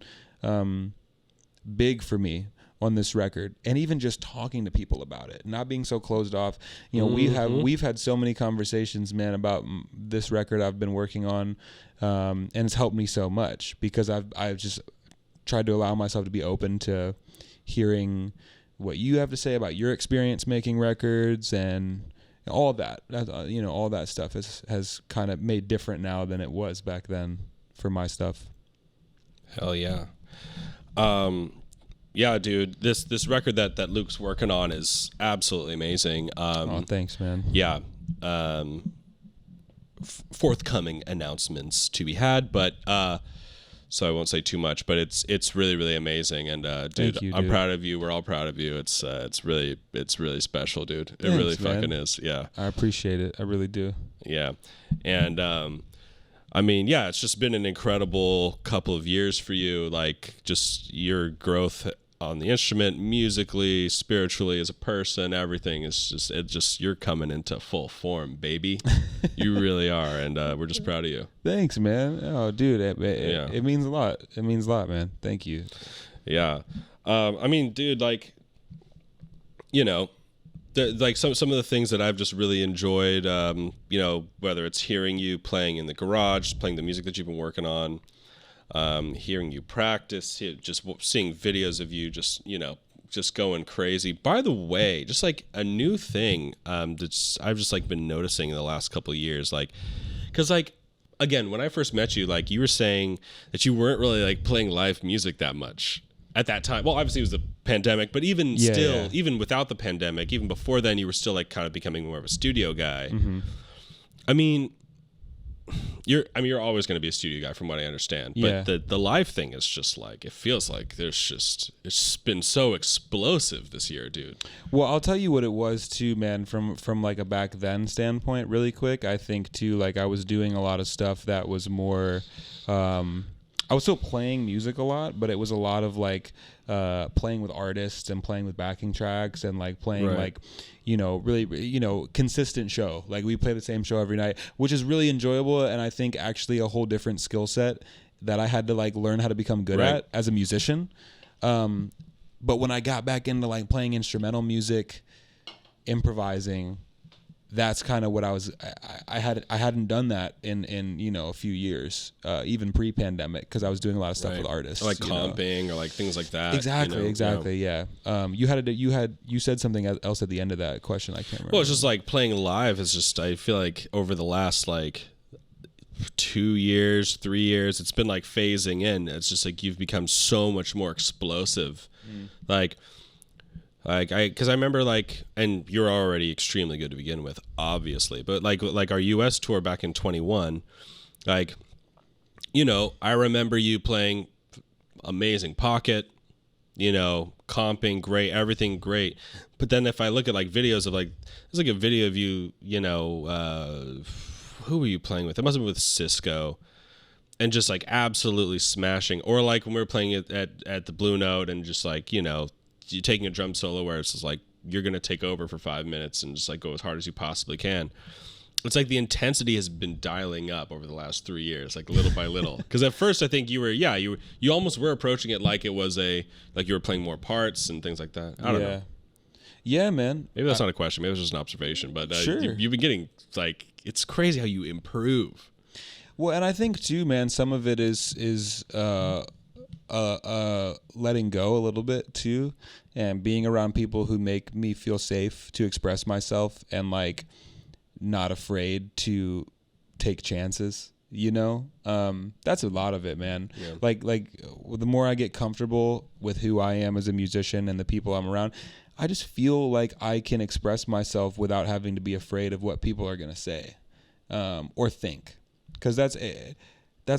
big for me on this record. And even just talking to people about it, not being so closed off. We've had so many conversations, man, about this record I've been working on, and it's helped me so much because I've just tried to allow myself to be open to hearing what you have to say about your experience making records and all that. All that stuff has kind of made different now than it was back then for my stuff. Hell yeah. Yeah, dude, this record that Luke's working on is absolutely amazing. Thanks, man. Yeah. Forthcoming announcements to be had, but so I won't say too much, but it's really, really amazing. And dude, I'm proud of you. We're all proud of you. It's really special, dude. It Thanks, really man. fucking is. Yeah. I appreciate it. I really do. Yeah. And it's just been an incredible couple of years for you. Like just your growth on the instrument, musically, spiritually, as a person, everything is just you're coming into full form, baby. You really are, and we're just proud of you. Thanks, man. Oh, dude, it means a lot. It means a lot, man. Thank you. Yeah, dude, like, like some of the things that I've just really enjoyed, whether it's hearing you playing in the garage, playing the music that you've been working on. Hearing you practice, just seeing videos of you just going crazy. By the way, just like a new thing that I've just like been noticing in the last couple of years, like, because like again, when I first met you, like you were saying that you weren't really like playing live music that much at that time. Well, obviously it was the pandemic, but even even without the pandemic, even before then, you were still like kind of becoming more of a studio guy. Mm-hmm. I mean, you're always going to be a studio guy from what I understand, but the live thing is just like, it feels like it's been so explosive this year, dude. Well, I'll tell you what it was too, man, from like a back then standpoint really quick. I think too, like I was doing a lot of stuff that was more, I was still playing music a lot, but it was a lot of like playing with artists and playing with backing tracks and like playing like, really, consistent show. Like we play the same show every night, which is really enjoyable. And I think actually a whole different skill set that I had to like learn how to become good at as a musician. But when I got back into like playing instrumental music, improvising, that's kind of what I hadn't done that in a few years, even pre-pandemic, because I was doing a lot of stuff with artists, or like comping or like things like that. Exactly. Yeah. You said something else at the end of that question. I can't remember. Well, it's just like playing live is just, I feel like over the last like 2 years, 3 years, it's been like phasing in. It's just like you've become so much more explosive. Because I remember and you're already extremely good to begin with, obviously, but like our US tour back in 21, I remember you playing amazing pocket, comping great, everything great. But then if I look at videos of there's a video of you, who were you playing with? It must have been with Cisco, and just absolutely smashing. Or when we were playing it at the Blue Note, and just you taking a drum solo where it's just you're gonna take over for 5 minutes and just go as hard as you possibly can. It's the intensity has been dialing up over the last 3 years, little by little. Because at first I think you almost were approaching it like it was you were playing more parts and things like that. I don't know. Yeah, man. Maybe that's not a question. Maybe it was just an observation. But sure. You've been getting it's crazy how you improve. Well, and I think too, man, some of it is letting go a little bit too, and being around people who make me feel safe to express myself and not afraid to take chances. That's a lot of it, man. Yeah. The more I get comfortable with who I am as a musician and the people I'm around, I just feel like I can express myself without having to be afraid of what people are going to say or think. Because that's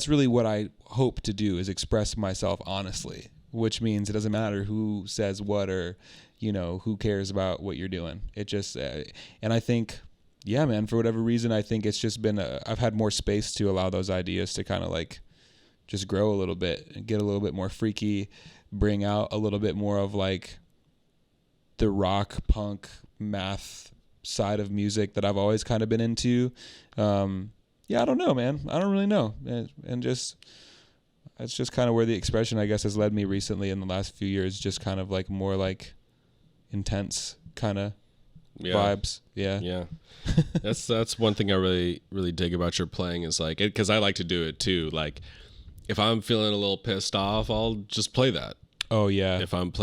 really what I hope to do, is express myself honestly, which means it doesn't matter who says what or, who cares about what you're doing. It just, and I think, yeah, man, for whatever reason, I think it's just been, I've had more space to allow those ideas to kind of just grow a little bit and get a little bit more freaky, bring out a little bit more of the rock, punk, math side of music that I've always kind of been into. Yeah, I don't know, man. I don't really know. And just, that's just kind of where the expression, I guess, has led me recently in the last few years, just kind of more intense kind of vibes. Yeah. Yeah. That's one thing I really, really dig about your playing is because I like to do it too. If I'm feeling a little pissed off, I'll just play that. Oh yeah. If I'm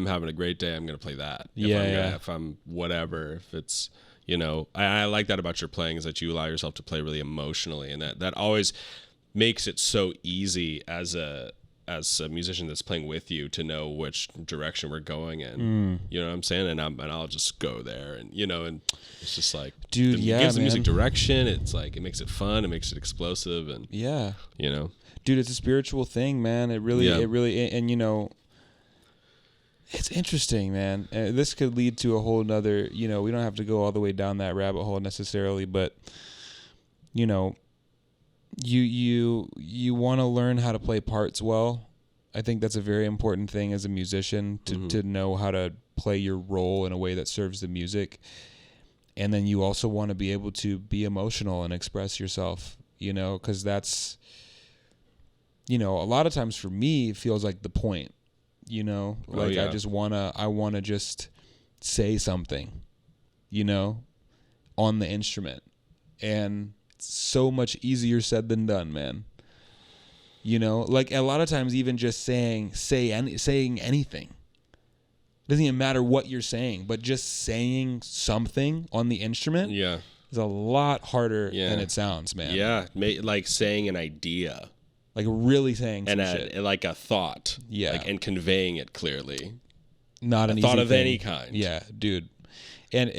having a great day, I'm going to play that. If I'm whatever, if it's, I like that about your playing, is that you allow yourself to play really emotionally, and that always makes it so easy as a musician that's playing with you to know which direction we're going in. You know what I'm saying? And I'll just go there, and and it's just dude, it gives the music direction. It's it makes it fun, it makes it explosive, and dude, it's a spiritual thing, man. It really, and it's interesting, man. This could lead to a whole nother, we don't have to go all the way down that rabbit hole necessarily, but you want to learn how to play parts well. I think that's a very important thing as a musician, to know how to play your role in a way that serves the music. And then you also want to be able to be emotional and express yourself, because that's, a lot of times for me, it feels like the point, I just I want to just say something, on the instrument. And it's so much easier said than done, man. A lot of times even just saying anything. Doesn't even matter what you're saying, but just saying something on the instrument is a lot harder than it sounds, man. Yeah, saying an idea. Really saying some shit. A thought. Yeah. And conveying it clearly. Not an easy thought of thing. any kind. Yeah, dude. And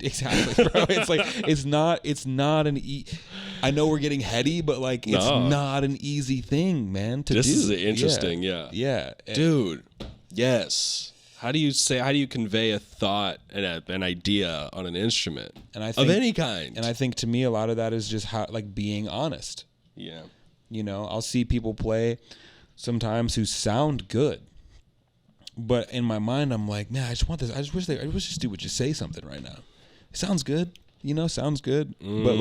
exactly, bro. It's not an I know we're getting heady, but it's not an easy thing, man, to do. This is interesting, yeah. Yeah. Dude. Yes. How do you convey a thought and an idea on an instrument? And I think, of any kind. And I think to me a lot of that is just how being honest. Yeah. I'll see people play sometimes who sound good, but in my mind I'm like, man, I just want this. I wish this dude would just say something right now. It sounds good, sounds good. But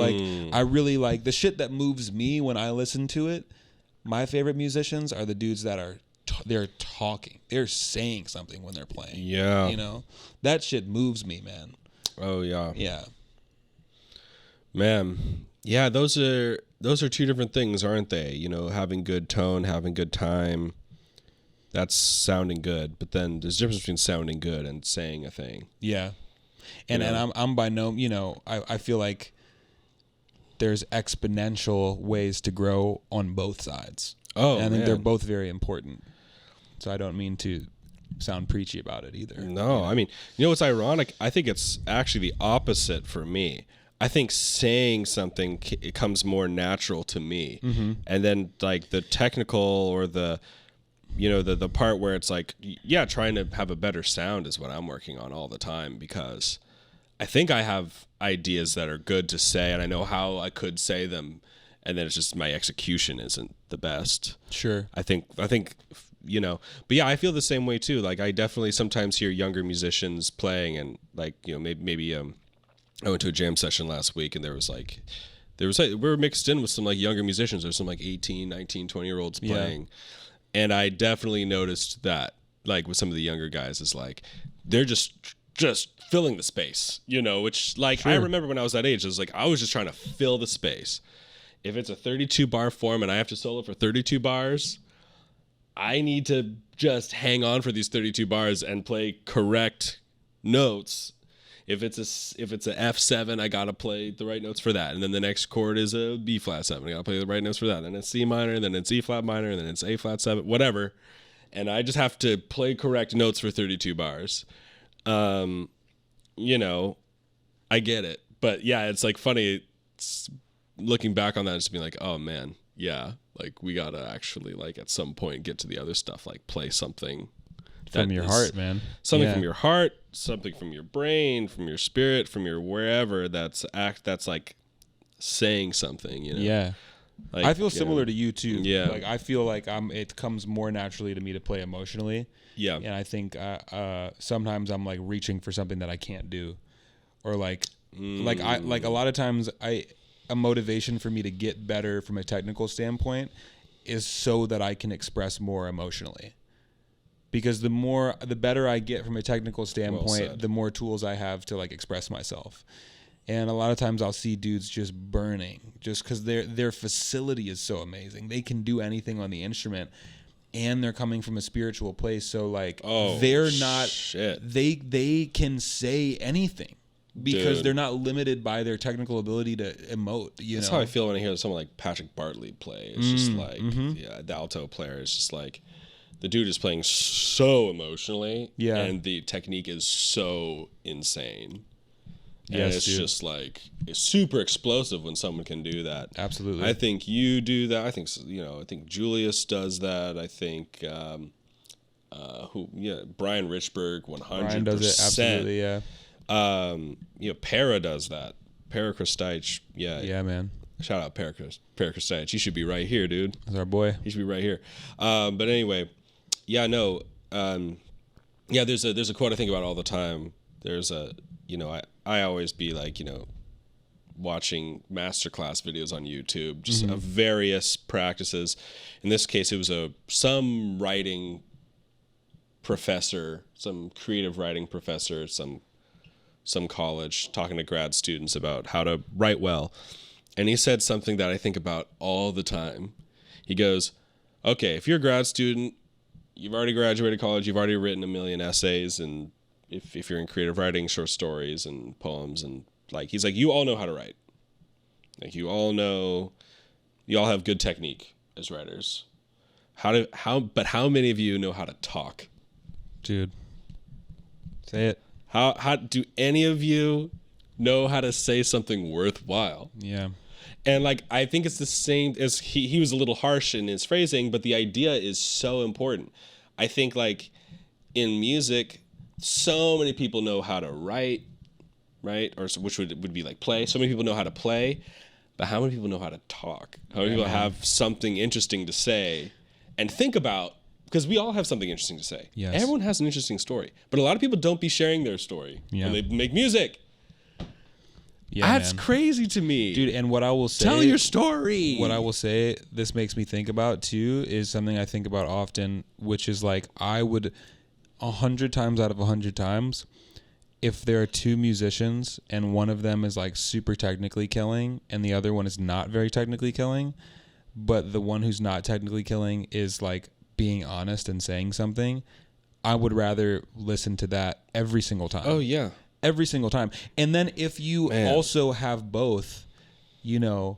I really the shit that moves me when I listen to it. My favorite musicians are the dudes that are they're talking, they're saying something when they're playing. Yeah, that shit moves me, man. Oh yeah, yeah, man. Yeah, those are two different things, aren't they? Having good tone, having good time, that's sounding good. But then there's a difference between sounding good and saying a thing. Yeah. And I'm by no, I feel like there's exponential ways to grow on both sides. Oh, and I think man. they're both very important. So I don't mean to sound preachy about it either. No, I mean, you know what's ironic? I think it's actually the opposite for me. I think saying something it comes more natural to me, and then like the technical or the, you know, the part where it's like, yeah, trying to have a better sound is what I'm working on all the time, because I think I have ideas that are good to say and I know how I could say them, and then it's just my execution isn't the best. Sure. I think, you know, but yeah, I feel the same way too. Like I definitely sometimes hear younger musicians playing, and like, you know, maybe I went to a jam session last week, and we were mixed in with some like younger musicians. There's some like 18, 19, 20-year-olds playing. Yeah. And I definitely noticed that, like with some of the younger guys, is like they're just filling the space, you know, which like I remember when I was that age, I was just trying to fill the space. If it's a 32 bar form and I have to solo for 32 bars, I need to just hang on for these 32 bars and play correct notes. If it's a F7, I gotta play the right notes for that, and then the next chord is a B flat 7. I gotta play the right notes for that, and it's C minor, and then it's E flat minor, and then it's A flat 7, whatever. And I just have to play correct notes for 32 bars. You know, I get it, but yeah, it's like funny. It's looking back on that, it's being like, oh man, yeah, like we gotta actually like at some point get to the other stuff, like play something from your heart, man. Something from your heart, something from your brain, from your spirit, from your wherever. That's like saying something, you know. Yeah. Like, I feel similar to you too. Yeah. Like I feel like it comes more naturally to me to play emotionally. Yeah. And I think sometimes I'm like reaching for something that I can't do, or like a lot of times a motivation for me to get better from a technical standpoint is so that I can express more emotionally. Because the better I get from a technical standpoint, the more tools I have to like express myself. And a lot of times I'll see dudes just burning just because their facility is so amazing. They can do anything on the instrument, and they're coming from a spiritual place. So like they're not they can say anything because they're not limited by their technical ability to emote. That's how I feel when I hear someone like Patrick Bartley play. It's just like the alto player is just like, the dude is playing so emotionally, and the technique is so insane. And it's just like, it's super explosive when someone can do that. Absolutely. I think you do that. I think, you know, I think Julius does that. I think, Brian Richburg, 100%. Brian does it, absolutely, yeah. You know, Para does that. Para Kristich, yeah. Yeah, man. Shout out Para Kristich. He should be right here, dude. That's our boy. He should be right here. But anyway, yeah, no. There's a quote I think about all the time. There's a, you know, I always be like, you know, watching masterclass videos on YouTube, just of various practices. In this case, it was some writing professor, some creative writing professor, some college, talking to grad students about how to write well. And he said something that I think about all the time. He goes, okay, if you're a grad student, you've already graduated college, you've already written 1 million essays, and if you're in creative writing, short stories and poems, and like, he's like, you all know how to write. Like, you all have good technique as writers. But how many of you know how to talk? Dude, say it. How do any of you know how to say something worthwhile? Yeah. And like, I think it's the same as he was a little harsh in his phrasing, but the idea is so important. I think like in music, so many people know how to write, right? Or which would be like play. So many people know how to play, but how many people know how to talk? How many people have something interesting to say? And think about, because we all have something interesting to say. Yes. Everyone has an interesting story, but a lot of people don't be sharing their story when they make music. Yeah, that's crazy to me, dude. And what I will say, tell your story. What I will say, this makes me think about too, is something I think about often, which is like, I would 100 times out of 100 times, if there are two musicians and one of them is like super technically killing and the other one is not very technically killing, but the one who's not technically killing is like being honest and saying something, I would rather listen to that every single time. Oh yeah. Every single time. And then if you also have both, you know,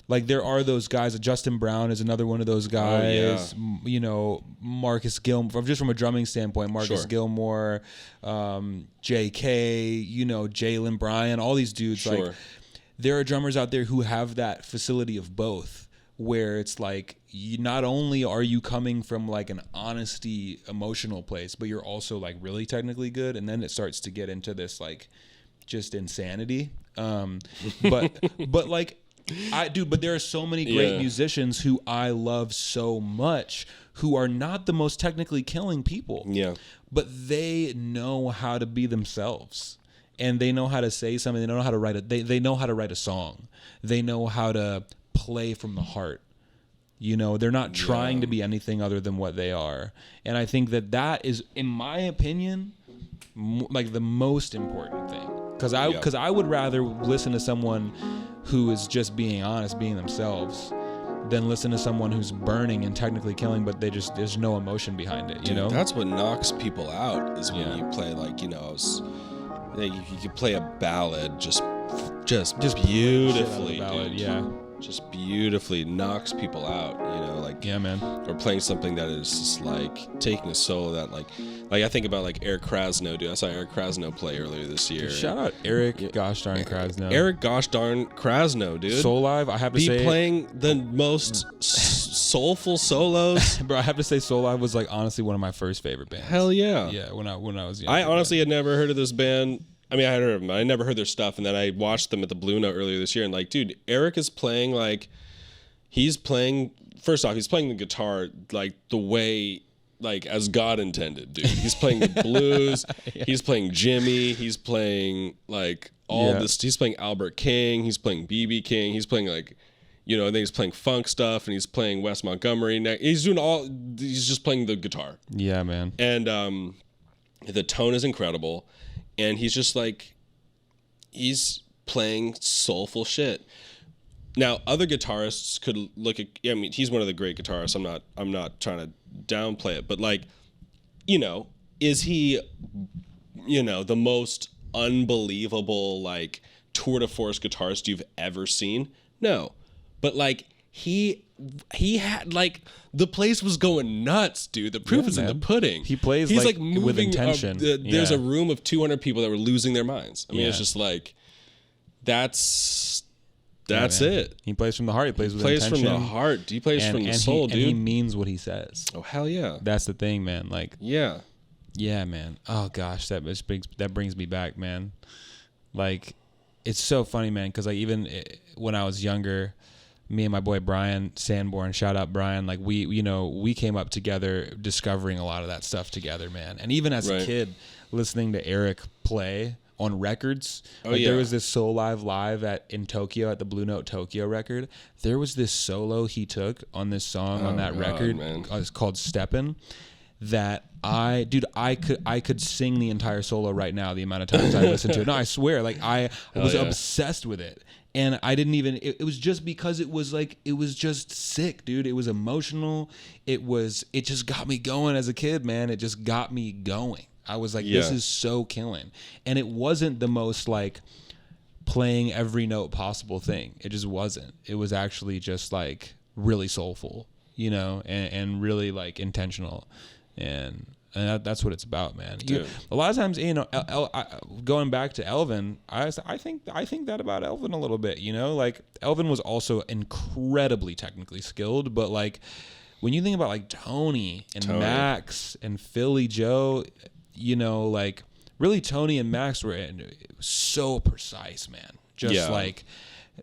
like there are those guys. Justin Brown is another one of those guys. You know, Marcus Gilmore, just from a drumming standpoint, Marcus Gilmore, J.K., you know, Jalen Bryan, all these dudes. Like, there are drummers out there who have that facility of both, where it's like, not only are you coming from like an honesty, emotional place, but you're also like really technically good, and then it starts to get into this like just insanity. But like. But there are so many great musicians who I love so much who are not the most technically killing people. Yeah. But they know how to be themselves, and they know how to say something. They know how to write they know how to write a song. They know how to play from the heart. You know, they're not trying to be anything other than what they are. And I think that is, in my opinion, like the most important thing. Because I would rather listen to someone who is just being honest, being themselves, than listen to someone who's burning and technically killing, but there's no emotion behind it. You know, that's what knocks people out is when you play like, you know, you could play a ballad just beautifully, dude. Just beautifully knocks people out, you know, like, man. Or playing something that is just like taking a solo that like I think about like Eric Krasno, dude. I saw Eric Krasno play earlier this year. Shout out Eric gosh darn Krasno. Eric gosh darn Krasno, dude. Soul Live, I have to say, playing the most soulful solos. Bro, I have to say Soul Live was like honestly one of my first favorite bands. Hell yeah. Yeah, when I was young. I honestly had never heard of this band. I mean, I had heard of them. I never heard their stuff, and then I watched them at the Blue Note earlier this year, and like, dude, Eric is playing like, first off, he's playing the guitar like the way, like as God intended, dude. He's playing the blues, he's playing Jimmy, he's playing like all this, he's playing Albert King, he's playing B.B. King, he's playing like, you know, and then he's playing funk stuff, and he's playing Wes Montgomery. He's just playing the guitar. Yeah, man. And the tone is incredible. And he's just like, he's playing soulful shit. Now, other guitarists could look at, I mean, he's one of the great guitarists. I'm not trying to downplay it, but like, you know, is he, you know, the most unbelievable like tour de force guitarist you've ever seen? No, but like he had like, the place was going nuts, dude. The proof is in the pudding. He plays he's like moving with intention. There's a room of 200 people that were losing their minds. I mean, it's just like, that's it. He plays from the heart. He plays with intention. He plays from the heart. He plays from the soul, dude. And he means what he says. Oh, hell yeah. That's the thing, man. Like, yeah, man. Oh gosh, that brings me back, man. Like, it's so funny, man. Because like even when I was younger, me and my boy Brian Sanborn, shout out Brian, like we came up together discovering a lot of that stuff together, man. And even as a kid, listening to Eric play on records, there was this Soul Live in Tokyo at the Blue Note Tokyo record. There was this solo he took on this song on that record. Man. It's called Steppin'. That I could sing the entire solo right now, the amount of times I listened to it. No, I swear, like I was obsessed with it. And I didn't even, it was just because it was just sick, dude. It was emotional. It just got me going as a kid, man. It just got me going. I was like, this is so killing. And it wasn't the most like playing every note possible thing. It just wasn't. It was actually just like really soulful, you know, and really like intentional. And that's what it's about, man. A lot of times, you know, going back to Elvin, I think that about Elvin a little bit. You know, like Elvin was also incredibly technically skilled, but like when you think about like Tony and Max and Philly Joe, you know, like really Tony and Max were so precise, man. Just like.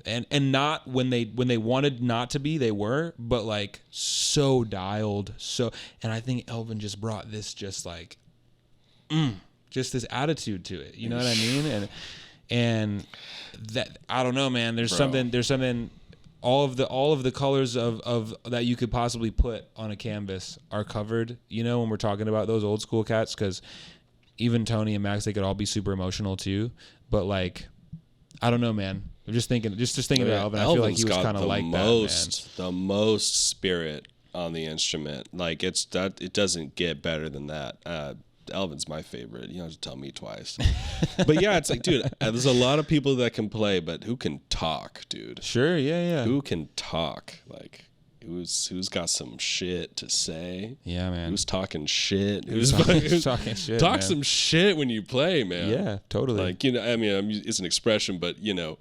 And not when they wanted not to be, they were, but like so dialed. And I think Elvin just brought this just like, just this attitude to it. You know what I mean? And that, I don't know, man. There's something. All of the colors of that you could possibly put on a canvas are covered. You know, when we're talking about those old school cats, because even Tony and Max, they could all be super emotional too. But like, I don't know, man. I'm just thinking about Elvin. I feel like he was kind of like that, man. The most spirit on the instrument. Like it doesn't get better than that. Elvin's my favorite. You don't have to tell me twice. But yeah, it's like, dude, there's a lot of people that can play, but who can talk, dude? Sure, yeah. Who can talk? Like, who's got some shit to say? Yeah, man. Who's talking shit? Who's talking shit? Talk man. some shit when you play, man. Yeah, totally. Like, you know, I mean, it's an expression, but you know,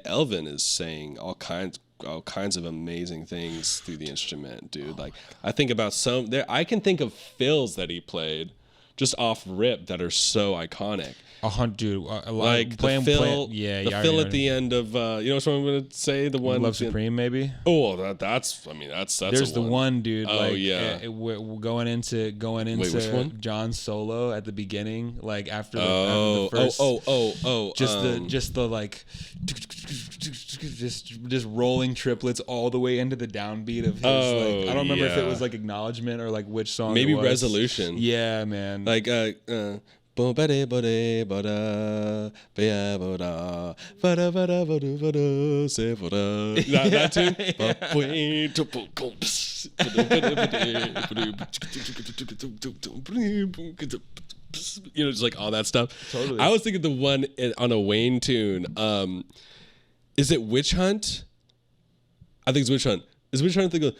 Elvin is saying all kinds of amazing things through the instrument, dude. Like, I think about I can think of fills that he played just off rip that are so iconic. Dude, like the fill at the end of you know what I'm going to say, the one Love Supreme, maybe. Oh, that's There's the one, dude. Oh, like, yeah. Going into Wait, which one? John's solo at the beginning, like after the first. Just the like, just rolling triplets all the way into the downbeat of his. Like, I don't remember if it was like Acknowledgement or like which song. Maybe it was. Resolution. Yeah, man. Like that tune. You know, just like all that stuff. Totally. I was thinking the one on a Wayne tune. Is it Witch Hunt? I think it's Witch Hunt. Is Witch Hunt the go?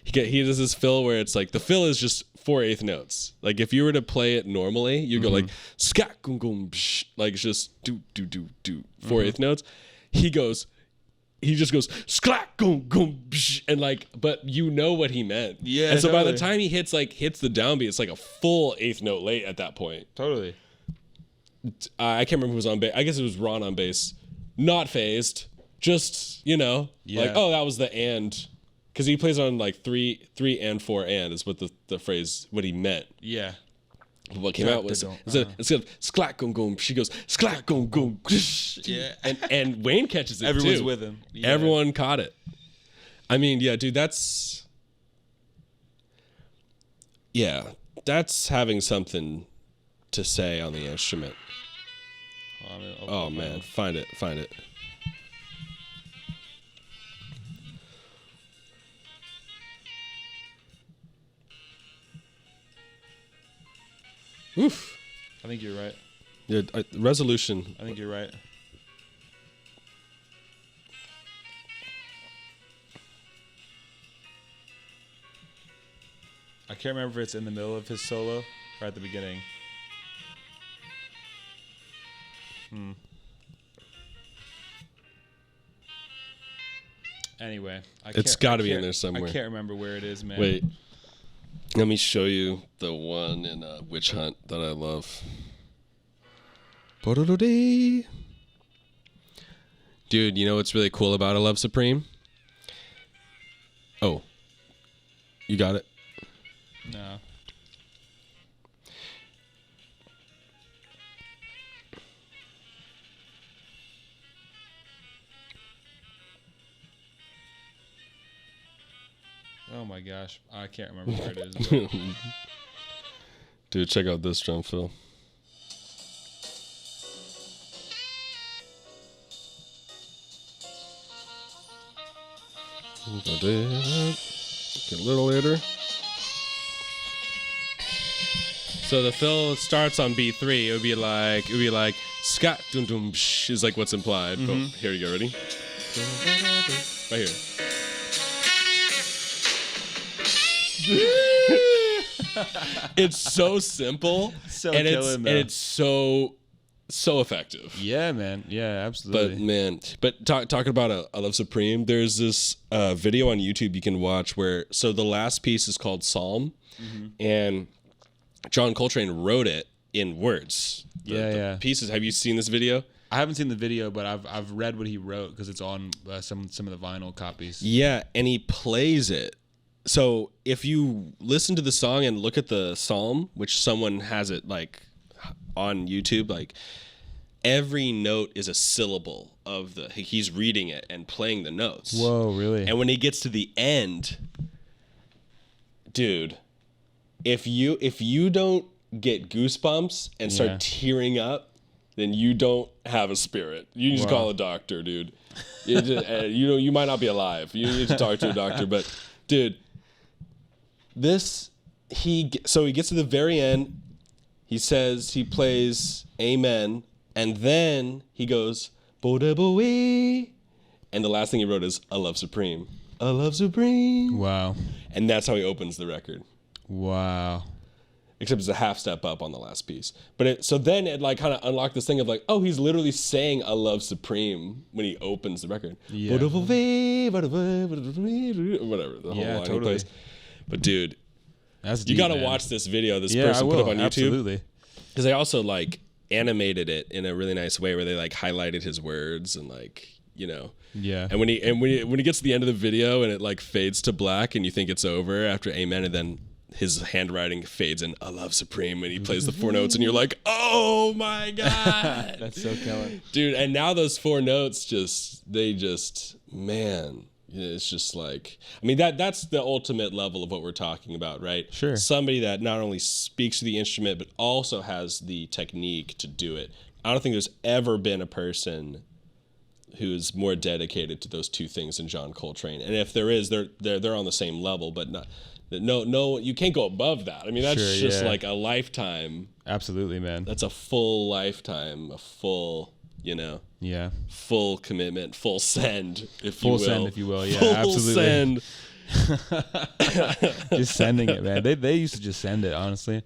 He does this fill where it's like the fill is just 4/8 notes. Like if you were to play it normally, you go like skat gum gum psh, like it's just do 4/8 notes. He just goes sklat gum gum psh, and like, but you know what he meant. Yeah. And so totally. by the time he hits the downbeat, it's like a full 8th note late at that point. Totally. I can't remember who was on bass. I guess it was Ron on bass. Not phased. Just, you know, like, oh, that was the and. Because he plays on like 3 and 4 and is what the phrase, what he meant. Yeah. What came out was, instead of sklat gum gum, she goes, sklat gum gum. Yeah. And Wayne catches it Everyone's too. with him. Yeah. Everyone caught it. I mean, yeah, dude, that's having something to say on the instrument. Oh man, find it. Oof. I think you're right. Yeah, Resolution. I think you're right. I can't remember if it's in the middle of his solo or at the beginning. Anyway, it's got to be in there somewhere. I can't remember where it is, man. Wait. Let me show you the one in Witch Hunt that I love. Dude, you know what's really cool about A Love Supreme? Oh. You got it? No. Oh my gosh, I can't remember where it is. Dude, check out this drum fill. Get a little later. So the fill starts on B3. It would be like scat dum dum psh is like what's implied. But here you go, ready? Right here. It's so simple, and it's so effective. Yeah, man. Yeah, absolutely. But talking about a Love Supreme, there's this video on YouTube you can watch where the last piece is called Psalm, and John Coltrane wrote it in words. The pieces. Have you seen this video? I haven't seen the video, but I've read what he wrote because it's on some of the vinyl copies. Yeah, and he plays it. So if you listen to the song and look at the psalm, which someone has it like on YouTube, like every note is a syllable of he's reading it and playing the notes. Whoa, really? And when he gets to the end, dude, if you don't get goosebumps and start tearing up, then you don't have a spirit. You just call a doctor, dude. You might not be alive. You need to talk to a doctor, but dude, he gets to the very end. He says, he plays Amen, and then he goes, Bo-da-bo-wee. And the last thing he wrote is, A Love Supreme. A Love Supreme. Wow. And that's how he opens the record. Wow. Except it's a half step up on the last piece. But so then it like kind of unlocked this thing of like, oh, he's literally saying A Love Supreme when he opens the record. Yeah. Whatever, the whole line he plays. But dude, that's you deep, got to man. watch this video this Yeah, person I put will. up on YouTube. Absolutely. Because they also like animated it in a really nice way where they like highlighted his words and like, you know. Yeah. And when he gets to the end of the video and it like fades to black and you think it's over after Amen, and then his handwriting fades in A Love Supreme and he plays the 4 notes and you're like, oh my God. That's so killer. Dude, and now those 4 notes man, it's just like, I mean, that's the ultimate level of what we're talking about, right? Sure. Somebody that not only speaks to the instrument, but also has the technique to do it. I don't think there's ever been a person who's more dedicated to those 2 things than John Coltrane. And if there is, they're on the same level, but not. No, you can't go above that. I mean, that's Sure, just yeah. like a lifetime. Absolutely, man. That's a full lifetime, a full, you know, Yeah. full commitment, full send, if Full you will. send, if you will. Yeah, full absolutely. send. Just sending it, man. They used to just send it, honestly.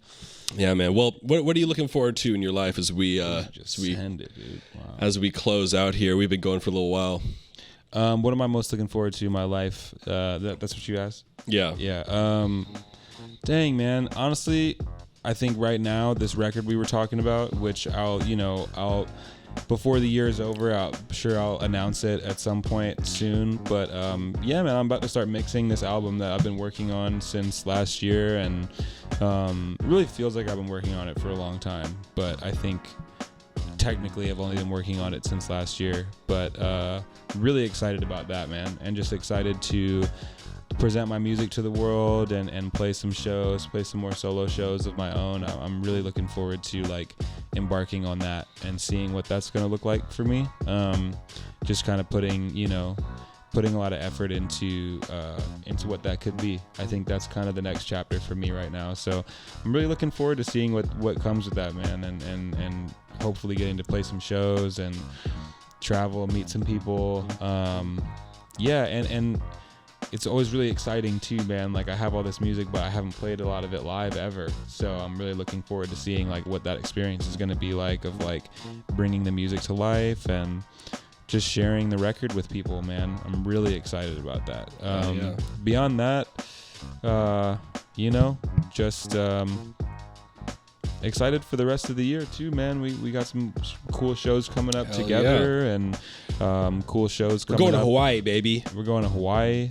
Yeah, man. Well, what are you looking forward to in your life as we Send it, dude. Wow. as we close out here? We've been going for a little while. What am I most looking forward to in my life? That's what you asked? Yeah. Yeah. Dang, man. Honestly, I think right now this record we were talking about, which I'll before the year is over, I'll announce it at some point soon. But yeah, man, I'm about to start mixing this album that I've been working on since last year, and it really feels like I've been working on it for a long time. But I think technically I've only been working on it since last year. But really excited about that, man, and just excited to present my music to the world and play some shows, play some more solo shows of my own. I'm really looking forward to like embarking on that and seeing what that's going to look like for me. Just kind of putting a lot of effort into what that could be. I think that's kind of the next chapter for me right now. So I'm really looking forward to seeing what comes with that, man, and hopefully getting to play some shows and travel, meet some people. Yeah, and it's always really exciting too, man. Like I have all this music, but I haven't played a lot of it live ever. So I'm really looking forward to seeing like what that experience is going to be like, of like bringing the music to life and just sharing the record with people, man. I'm really excited about that. Yeah. Beyond that, just excited for the rest of the year too, man. We got some cool shows coming up together, and cool shows coming up. We're going to Hawaii, baby. We're going to Hawaii.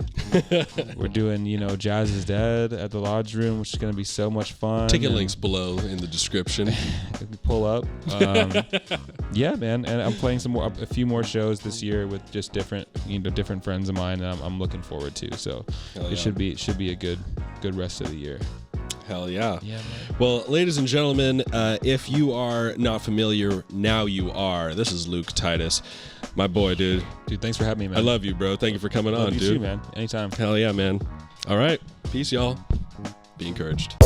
We're doing, Jazz is Dead at the Lodge Room, which is going to be so much fun. Ticket links below in the description. Pull up. Yeah, man. And I'm playing a few more shows this year with just different friends of mine, and I'm looking forward to. So it should be a good rest of the year. Hell yeah. Yeah, man. Well, ladies and gentlemen, if you are not familiar, now you are. This is Luke Titus, my boy, dude. Dude, thanks for having me, man. I love you, bro. Thank you for coming on, you dude. too, man. Anytime. Hell yeah, man. All right. Peace, y'all. Be encouraged.